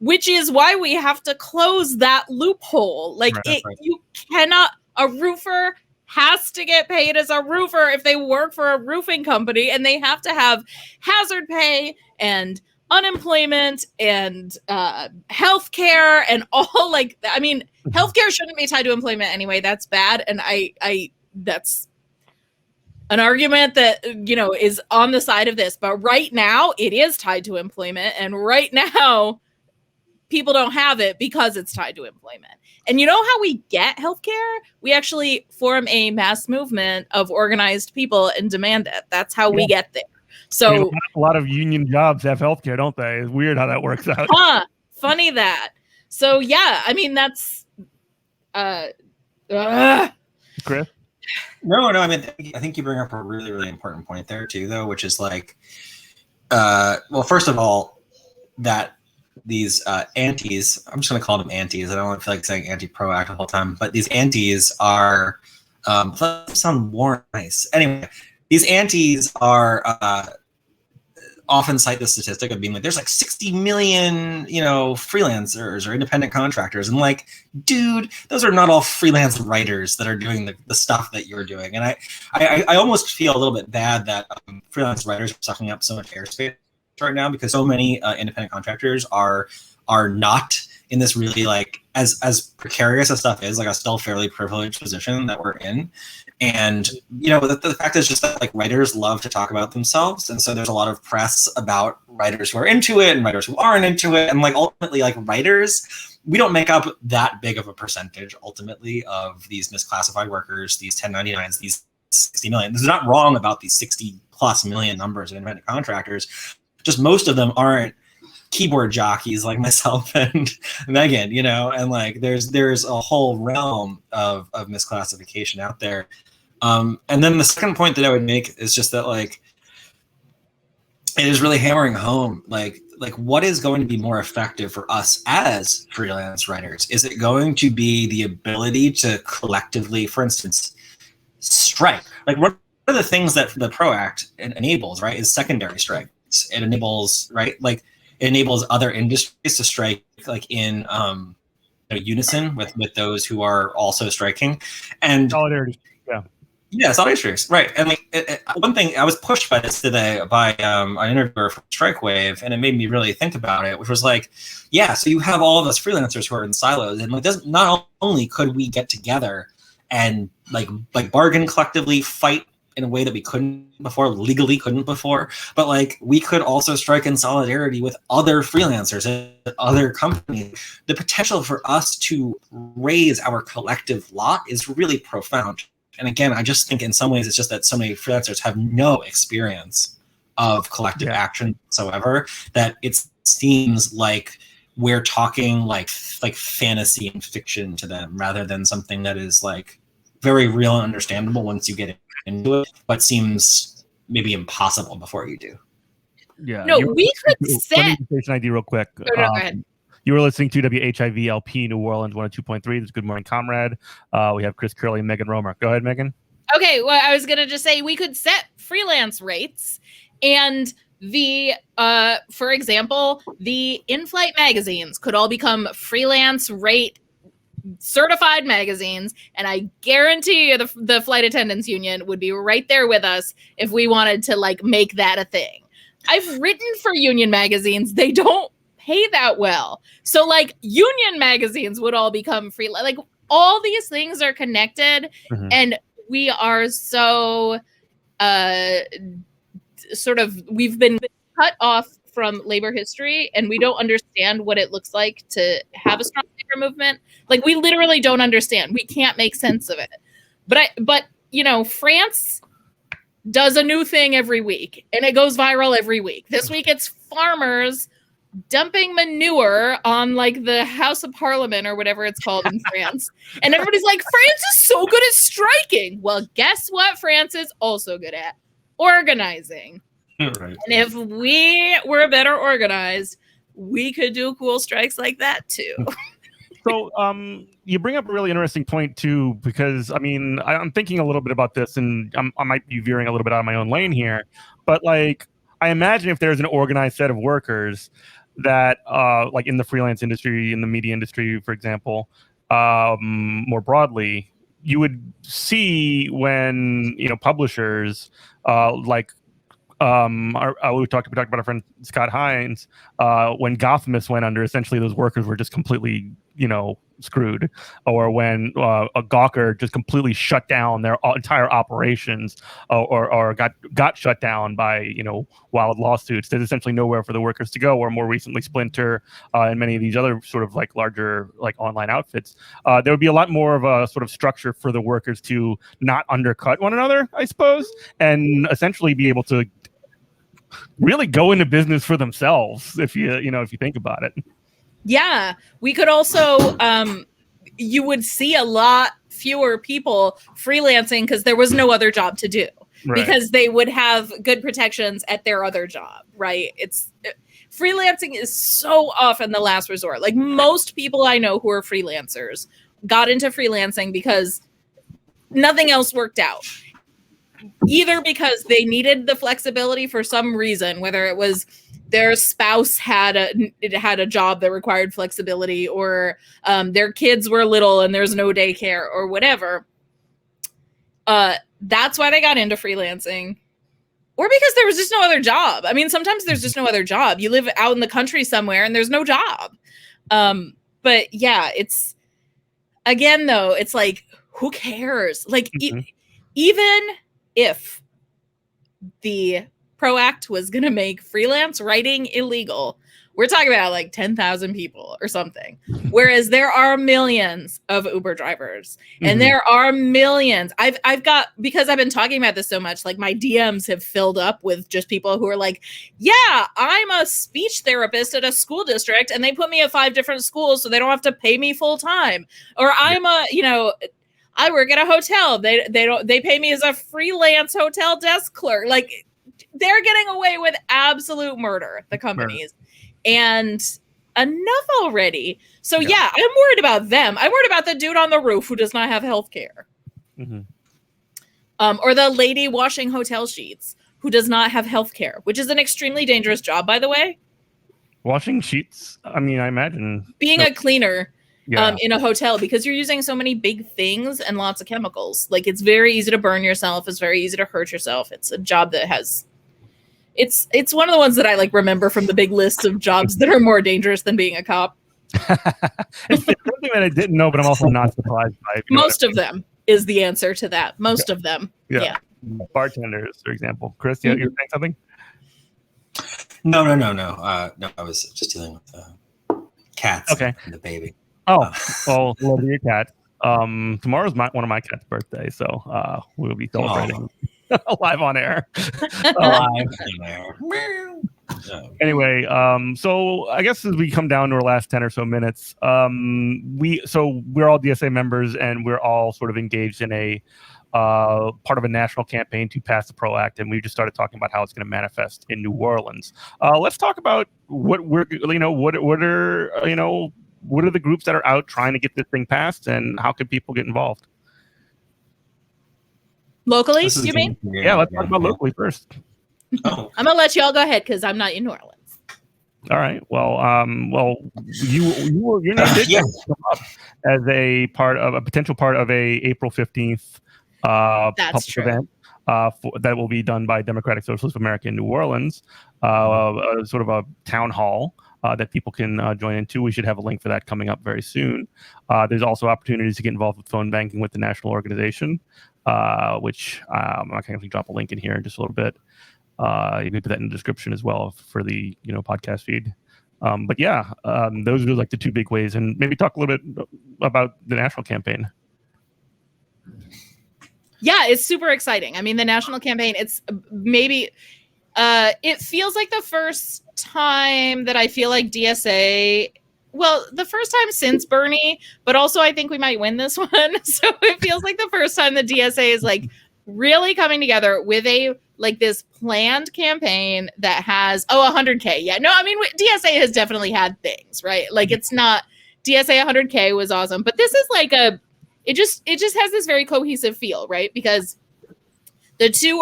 which is why we have to close that loophole. Like you cannot, a roofer has to get paid as a roofer if they work for a roofing company, and they have to have hazard pay and unemployment and healthcare and all. Healthcare shouldn't be tied to employment anyway. That's bad. And that's an argument that, is on the side of this. But right now it is tied to employment. And right now people don't have it because it's tied to employment. And you know how we get healthcare? We actually form a mass movement of organized people and demand it. That's how we get there. So a lot of union jobs have healthcare, don't they? It's weird how that works out. Funny that. So yeah, that's Chris? No. I think you bring up a really, really important point there too, though, which is first of all, that these antis, I'm just going to call them antis. I don't feel like saying anti-proact the whole time, but these antis are, sound more nice. Anyway, these antis are often cite the statistic of being like, there's 60 million, freelancers or independent contractors. And dude, those are not all freelance writers that are doing the stuff that you're doing. And I almost feel a little bit bad that freelance writers are sucking up so much airspace right now, because so many independent contractors are not in this really, like, as precarious as stuff is, like a still fairly privileged position that we're in. And, you know, the fact is just that, like, writers love to talk about themselves. And so there's a lot of press about writers who are into it and writers who aren't into it. And, like, ultimately, like, writers, we don't make up that big of a percentage, ultimately, of these misclassified workers, these 1099s, these 60 million. This is not wrong about these 60 plus million numbers of independent contractors. Just most of them aren't keyboard jockeys like myself and Megan, you know, and like there's a whole realm of misclassification out there. And then the second point that I would make is just that, like, it is really hammering home, like what is going to be more effective for us as freelance writers? Is it going to be the ability to collectively, for instance, strike? Like, one of the things that the PRO Act enables, right, is secondary strikes. It enables, right, like, it enables other industries to strike, like, in unison with those who are also striking. And solidarity. Yeah, solidarity, right. And like, one thing, I was pushed by this today by an interviewer from StrikeWave, and it made me really think about it, which was like, yeah, so you have all of us freelancers who are in silos, and like, not only could we get together and like bargain collectively, fight in a way that we couldn't before, legally couldn't before, but like, we could also strike in solidarity with other freelancers and other companies. The potential for us to raise our collective lot is really profound. And again, I just think in some ways it's just that so many freelancers have no experience of collective action whatsoever, that it seems like we're talking like fantasy and fiction to them, rather than something that is like very real and understandable once you get into it, but seems maybe impossible before you do. Yeah. No, we could set. Let me station ID real quick. No, go ahead. You were listening to WHIV-LP New Orleans 102.3. This is Good Morning Comrade. We have Chris Curley and Megan Romer. Go ahead, Megan. Okay, well, I was going to just say we could set freelance rates, and the, for example, the in-flight magazines could all become freelance rate certified magazines, and I guarantee you the flight attendants union would be right there with us if we wanted to like make that a thing. I've written for union magazines. They don't pay that well. So like union magazines would all become free. Like all these things are connected, and we are so we've been cut off from labor history, and we don't understand what it looks like to have a strong labor movement. Like we literally don't understand. We can't make sense of it. But you know, France does a new thing every week, and it goes viral every week. This week it's farmers dumping manure on like the House of Parliament or whatever it's called in France. And everybody's like, France is so good at striking. Well, guess what France is also good at? Organizing. Right. And if we were better organized, we could do cool strikes like that too. So you bring up a really interesting point too, because I mean, I'm thinking a little bit about this, and I might be veering a little bit out of my own lane here, but like, I imagine if there's an organized set of workers that like in the freelance industry, in the media industry, for example, more broadly, you would see when, you know, publishers like we talked about our friend Scott Hines, when Gothamist went under, essentially those workers were just completely, you know, screwed. Or when a Gawker just completely shut down their entire operations, or got shut down by, you know, wild lawsuits. There's essentially nowhere for the workers to go. Or more recently, Splinter and many of these other sort of like larger like online outfits. There would be a lot more of a sort of structure for the workers to not undercut one another, I suppose, and essentially be able to really go into business for themselves, if you think about it. Yeah, we could also you would see a lot fewer people freelancing because there was no other job to do, right? Because they would have good protections at their other job, right? Freelancing is so often the last resort. Like most people I know who are freelancers got into freelancing because nothing else worked out. Either because they needed the flexibility for some reason, whether it was their spouse had a job that required flexibility, or their kids were little and there's no daycare or whatever. That's why they got into freelancing. or because there was just no other job. I mean, sometimes there's just no other job. You live out in the country somewhere and there's no job. But yeah, it's, again, though, it's like, who cares? Like, even if the PRO Act was going to make freelance writing illegal, we're talking about like 10,000 people or something. Whereas there are millions of Uber drivers, and there are millions. I've got, because I've been talking about this so much, like my DMs have filled up with just people who are like, yeah, I'm a speech therapist at a school district and they put me at 5 different schools so they don't have to pay me full time. Or I'm a, I work at a hotel. They pay me as a freelance hotel desk clerk. Like, they're getting away with absolute murder, the companies. And enough already. So yeah, I'm worried about them. I'm worried about the dude on the roof who does not have health care. Or the lady washing hotel sheets who does not have health care, which is an extremely dangerous job, by the way. Washing sheets? I mean, I imagine. Being a cleaner in a hotel, because you're using so many big things and lots of chemicals. Like, it's very easy to burn yourself. It's very easy to hurt yourself. It's a job that has... It's one of the ones that I like remember from the big list of jobs that are more dangerous than being a cop. It's something that I didn't know, but I'm also not surprised by it. Most of them is the answer to that. Most of them. Yeah. Bartenders, for example. Chris, you're saying something? No. No, I was just dealing with cats. Okay. And the baby. Oh, well, love your cat. Tomorrow's one of my cat's birthday, so we'll be celebrating. Live on air. Anyway, so I guess as we come down to our last 10 or so minutes, we're all DSA members and we're all sort of engaged in a part of a national campaign to pass the PRO Act, and we just started talking about how it's going to manifest in New Orleans. Let's talk about what are the groups that are out trying to get this thing passed, and how can people get involved? Locally, you mean? Yeah, let's talk about locally first. I'm gonna let y'all go ahead because I'm not in New Orleans. All right. Well, your name did come up as a potential part of a April 15th public event that will be done by Democratic Socialist of America in New Orleans, sort of a town hall that people can join into. We should have a link for that coming up very soon. There's also opportunities to get involved with phone banking with the national organization, which I can actually drop a link in here in just a little bit. You can put that in the description as well for the podcast feed. But yeah, those are like the 2 big ways, and maybe talk a little bit about the national campaign. Yeah, it's super exciting. I mean, the national campaign, it's maybe it feels like the first time that I feel like DSA, well, the first time since Bernie, but also I think we might win this one. So it feels like the first time the DSA is like really coming together with a like this planned campaign that has 100K. Yeah, no, I mean DSA has definitely had things, right? Like, it's not DSA 100K was awesome, but this is like it just has this very cohesive feel, right? Because the 2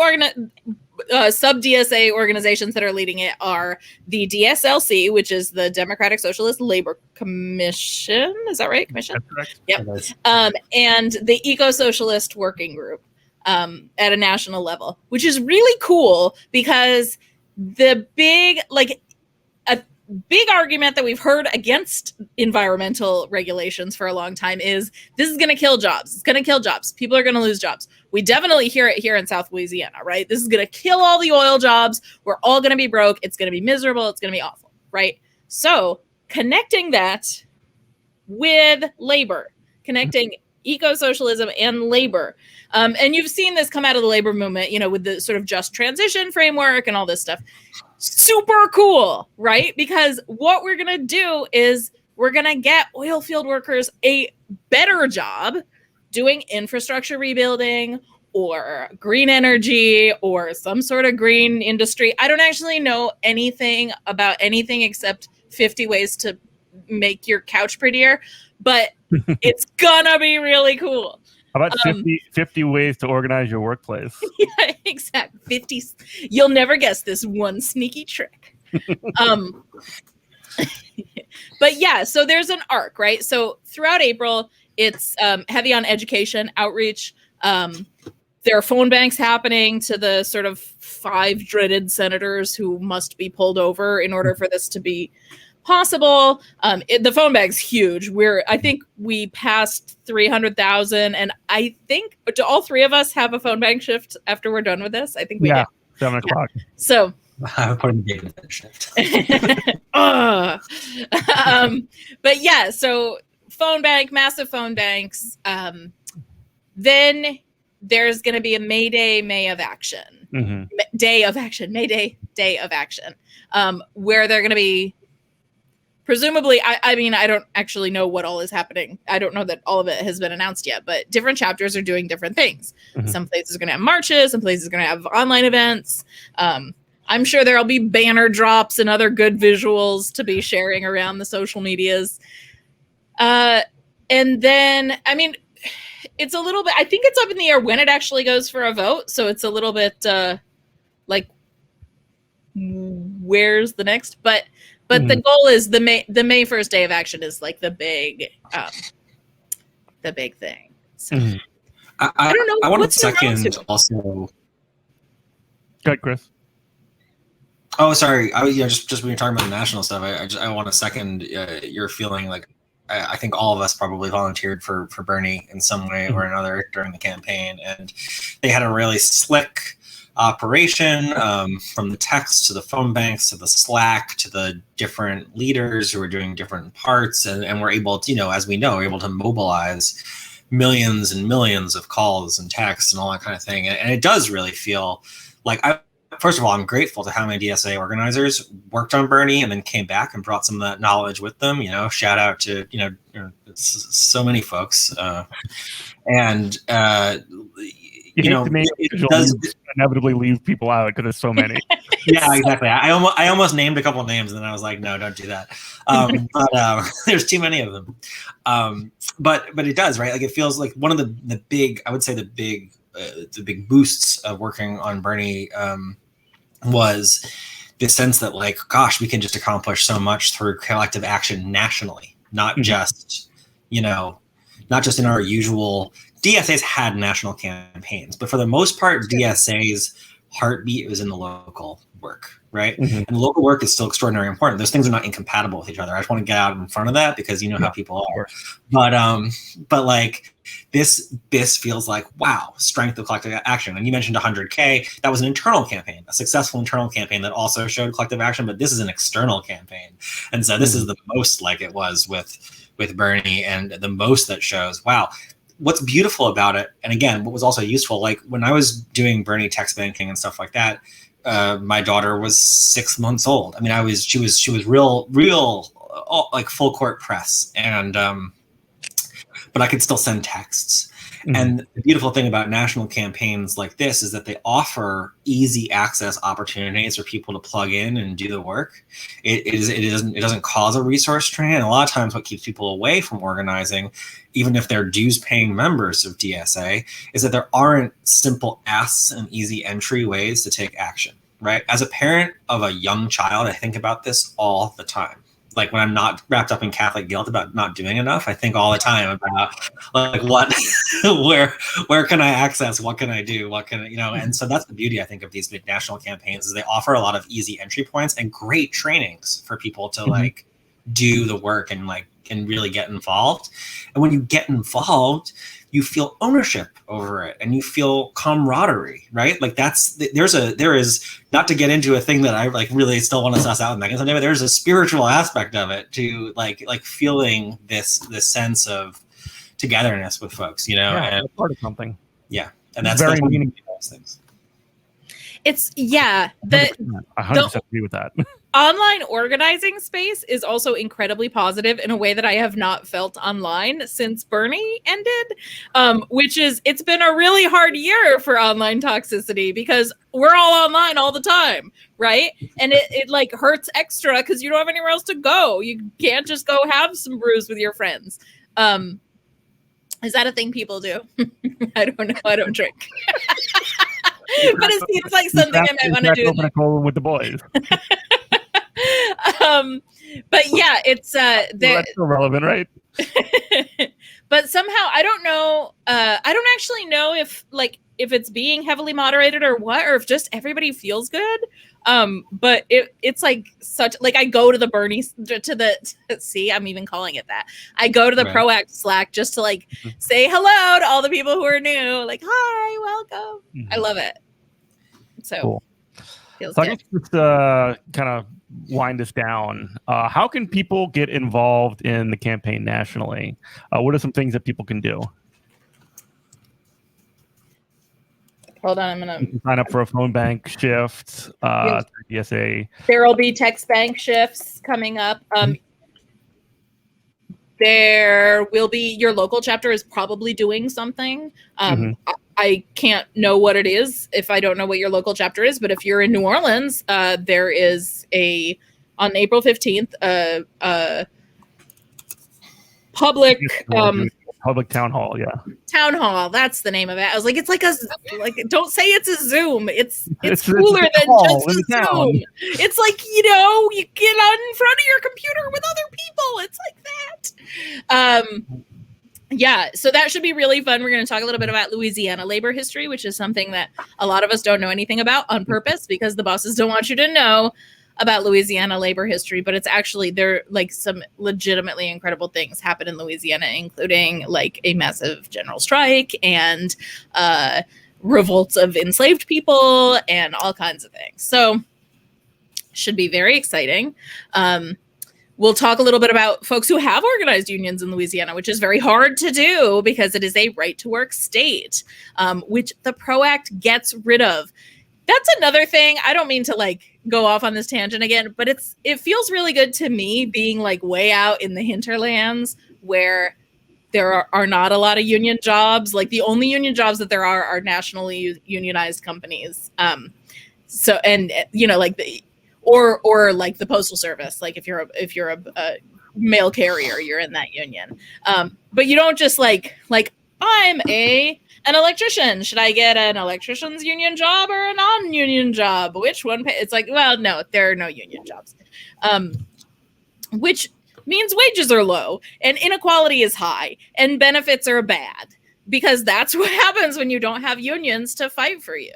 sub-DSA organizations that are leading it are the DSLC, which is the Democratic Socialist Labor Commission. Is that right? Commission? That's correct. Yep. And the Eco-Socialist Working Group at a national level, which is really cool because the big argument that we've heard against environmental regulations for a long time is this is going to kill jobs. It's going to kill jobs. People are going to lose jobs. We definitely hear it here in South Louisiana, right? This is going to kill all the oil jobs. We're all going to be broke. It's going to be miserable. It's going to be awful, right? So connecting that with labor, connecting eco-socialism and labor. And you've seen this come out of the labor movement, with the sort of just transition framework and all this stuff. Super cool, right? Because what we're going to do is we're going to get oil field workers a better job doing infrastructure rebuilding or green energy or some sort of green industry. I don't actually know anything about anything except 50 ways to make your couch prettier, but it's gonna be really cool. How about 50 ways to organize your workplace? Yeah, exactly. 50. You'll never guess this one sneaky trick. But yeah, so there's an arc, right? So throughout April, it's heavy on education, outreach, there are phone banks happening to the sort of 5 dreaded senators who must be pulled over in order for this to be possible. The phone bank's huge. I think we passed 300,000, and I think do all 3 of us have a phone bank shift after we're done with this? I think we do. 7 o'clock. So I'm putting David in shift. But yeah, so phone bank, massive phone banks. Then there's going to be a May Day, May of Action, Day of Action, May Day, Day of Action, where they're going to be presumably, I mean, I don't actually know what all is happening. I don't know that all of it has been announced yet, but different chapters are doing different things. Some places are going to have marches, some places are going to have online events. I'm sure there'll be banner drops and other good visuals to be sharing around the social medias. And then, I mean, it's a little bit, I think it's up in the air when it actually goes for a vote. So it's a little bit like, where's the next? But the goal is the May 1st Day of Action is like the big thing. So, I don't know. I want to second also. Go ahead, Chris. Oh, sorry. I was just when you're talking about the national stuff, I want to second your feeling. Like I think all of us probably volunteered for Bernie in some way or another during the campaign, and they had a really slick operation from the text to the phone banks to the Slack to the different leaders who are doing different parts, and we're able to, as we know, we're able to mobilize millions and millions of calls and texts and all that kind of thing, and it does really feel like First of all, I'm grateful to how many DSA organizers worked on Bernie and then came back and brought some of that knowledge with them. Shout out to so many folks, and it does inevitably leave people out because there's so many. Yeah, exactly. I almost named a couple of names and then I was like, no, don't do that. But there's too many of them. But it does, right? Like it feels like one of the big, I would say the big boosts of working on Bernie was the sense that, like, gosh, we can just accomplish so much through collective action nationally, not just in our usual. DSAs had national campaigns, but for the most part, DSA's heartbeat was in the local work, right? And the local work is still extraordinarily important. Those things are not incompatible with each other. I just want to get out in front of that because how people are. But like this feels like, wow, strength of collective action. And you mentioned 100K. That was an internal campaign, a successful internal campaign that also showed collective action. But this is an external campaign, and so this is the most like it was with Bernie, and the most that shows, wow. What's beautiful about it, and again, what was also useful, like when I was doing Bernie text banking and stuff like that, my daughter was 6 months old. I mean, she was real, like full court press, and but I could still send texts. And the beautiful thing about national campaigns like this is that they offer easy access opportunities for people to plug in and do the work. It doesn't cause a resource drain. And a lot of times what keeps people away from organizing, even if they're dues paying members of DSA, is that there aren't simple asks and easy entry ways to take action, right? As a parent of a young child, I think about this all the time. Like when I'm not wrapped up in Catholic guilt about not doing enough, I think all the time about like where can I access, what can I do, what can and so that's the beauty I think of these big national campaigns is they offer a lot of easy entry points and great trainings for people to like do the work and really get involved. And when you get involved, you feel ownership over it and you feel camaraderie, right? Like there is not to get into a thing that I like really still want to suss out in that, but there's a spiritual aspect of it to like feeling this sense of togetherness with folks, and part of something. Yeah. And that's very meaningful. Things. It's I 100% agree with that. Online organizing space is also incredibly positive in a way that I have not felt online since Bernie ended, which is it's been a really hard year for online toxicity because we're all online all the time, right? And it like hurts extra because you don't have anywhere else to go. You can't just go have some brews with your friends. Is that a thing people do? I don't know. I don't drink. But it seems like something I might want to do. Open a cold with the boys. But yeah, it's that's still relevant, right? but somehow I don't know. I don't actually know if it's being heavily moderated or what, or if just everybody feels good. But it's like such like I go to the Bernie see, I'm even calling it that. I go to the Right. ProAct Slack just to like say hello to all the people who are new. Like, hi, welcome. I love it. So Cool. Feels So good. I guess just kind of wind us down. How can people get involved in the campaign nationally? What are some things that people can do? Hold on, I'm gonna You can sign up for a phone bank shift. Yes. DSA. There will be text bank shifts coming up. There will be your local chapter is probably doing something. I can't know what it is if I don't know what your local chapter is. But if you're in New Orleans, there is on April 15th public Public town hall, yeah. Town hall. That's the name of it. I was like, it's like don't say it's a Zoom. It's cooler than just a Zoom. It's like, you get in front of your computer with other people. It's like that. Yeah, so that should be really fun. We're going to talk a little bit about Louisiana labor history, which is something that a lot of us don't know anything about on purpose because the bosses don't want you to know about Louisiana labor history, but it's actually there like some legitimately incredible things happen in Louisiana, including like a massive general strike and revolts of enslaved people and all kinds of things. So should be very exciting. We'll talk a little bit about folks who have organized unions in Louisiana, which is very hard to do because it is a right to work state, which the PRO Act gets rid of. That's another thing. I don't mean to like go off on this tangent again, but it feels really good to me being like way out in the hinterlands where there are not a lot of union jobs. Like the only union jobs that there are nationally unionized companies. So, and like or like the postal service. Like if you're a mail carrier, you're in that union. But you don't just like I'm an electrician. Should I get an electrician's union job or a non-union job? Which one? It's like, well, no, there are no union jobs, which means wages are low and inequality is high and benefits are bad because that's what happens when you don't have unions to fight for you.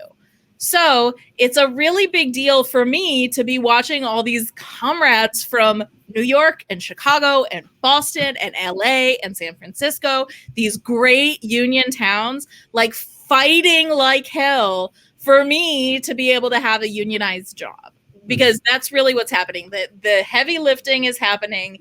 So it's a really big deal for me to be watching all these comrades from New York and Chicago and Boston and LA and San Francisco, these great union towns, like fighting like hell for me to be able to have a unionized job, because that's really what's happening. The heavy lifting is happening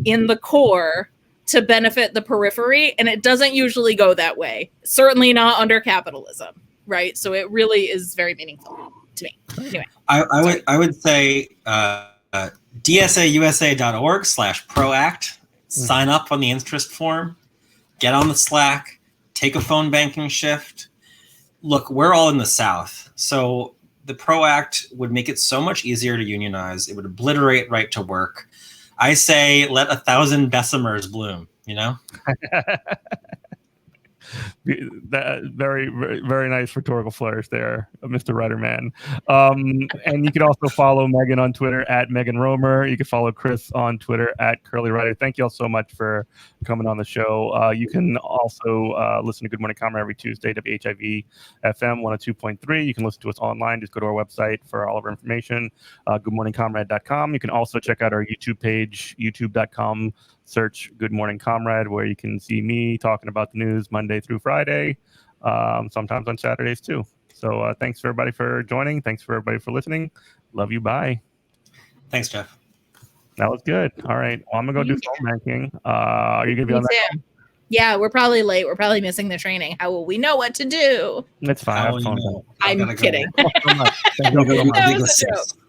in the core to benefit the periphery, and it doesn't usually go that way. Certainly not under capitalism. Right. So it really is very meaningful to me. Anyway, I would say dsausa.org/proact. Sign up on the interest form. Get on the Slack. Take a phone banking shift. Look, we're all in the South. So the PRO Act would make it so much easier to unionize. It would obliterate right to work. I say let 1,000 bessemers bloom, That very, very, very nice rhetorical flourish there, Mr. Rudderman. And you can also follow Megan on Twitter at Megan Romer. You can follow Chris on Twitter at Curly Ryder. Thank you all so much for coming on the show. You can also listen to Good Morning Comrade every Tuesday, WHIV FM 102.3. You can listen to us online. Just go to our website for all of our information, goodmorningcomrade.com. You can also check out our YouTube page, youtube.com. Search Good Morning Comrade, where you can see me talking about the news Monday through Friday, sometimes on Saturdays too. So thanks for everybody for joining. Thanks for everybody for listening. Love you. Bye. Thanks, Jeff. That was good. All right. Well, I'm going to go do phone banking. Are you going to be on that phone? Yeah, we're probably late. We're probably missing the training. How will we know what to do? That's fine. I'm kidding. That was a joke.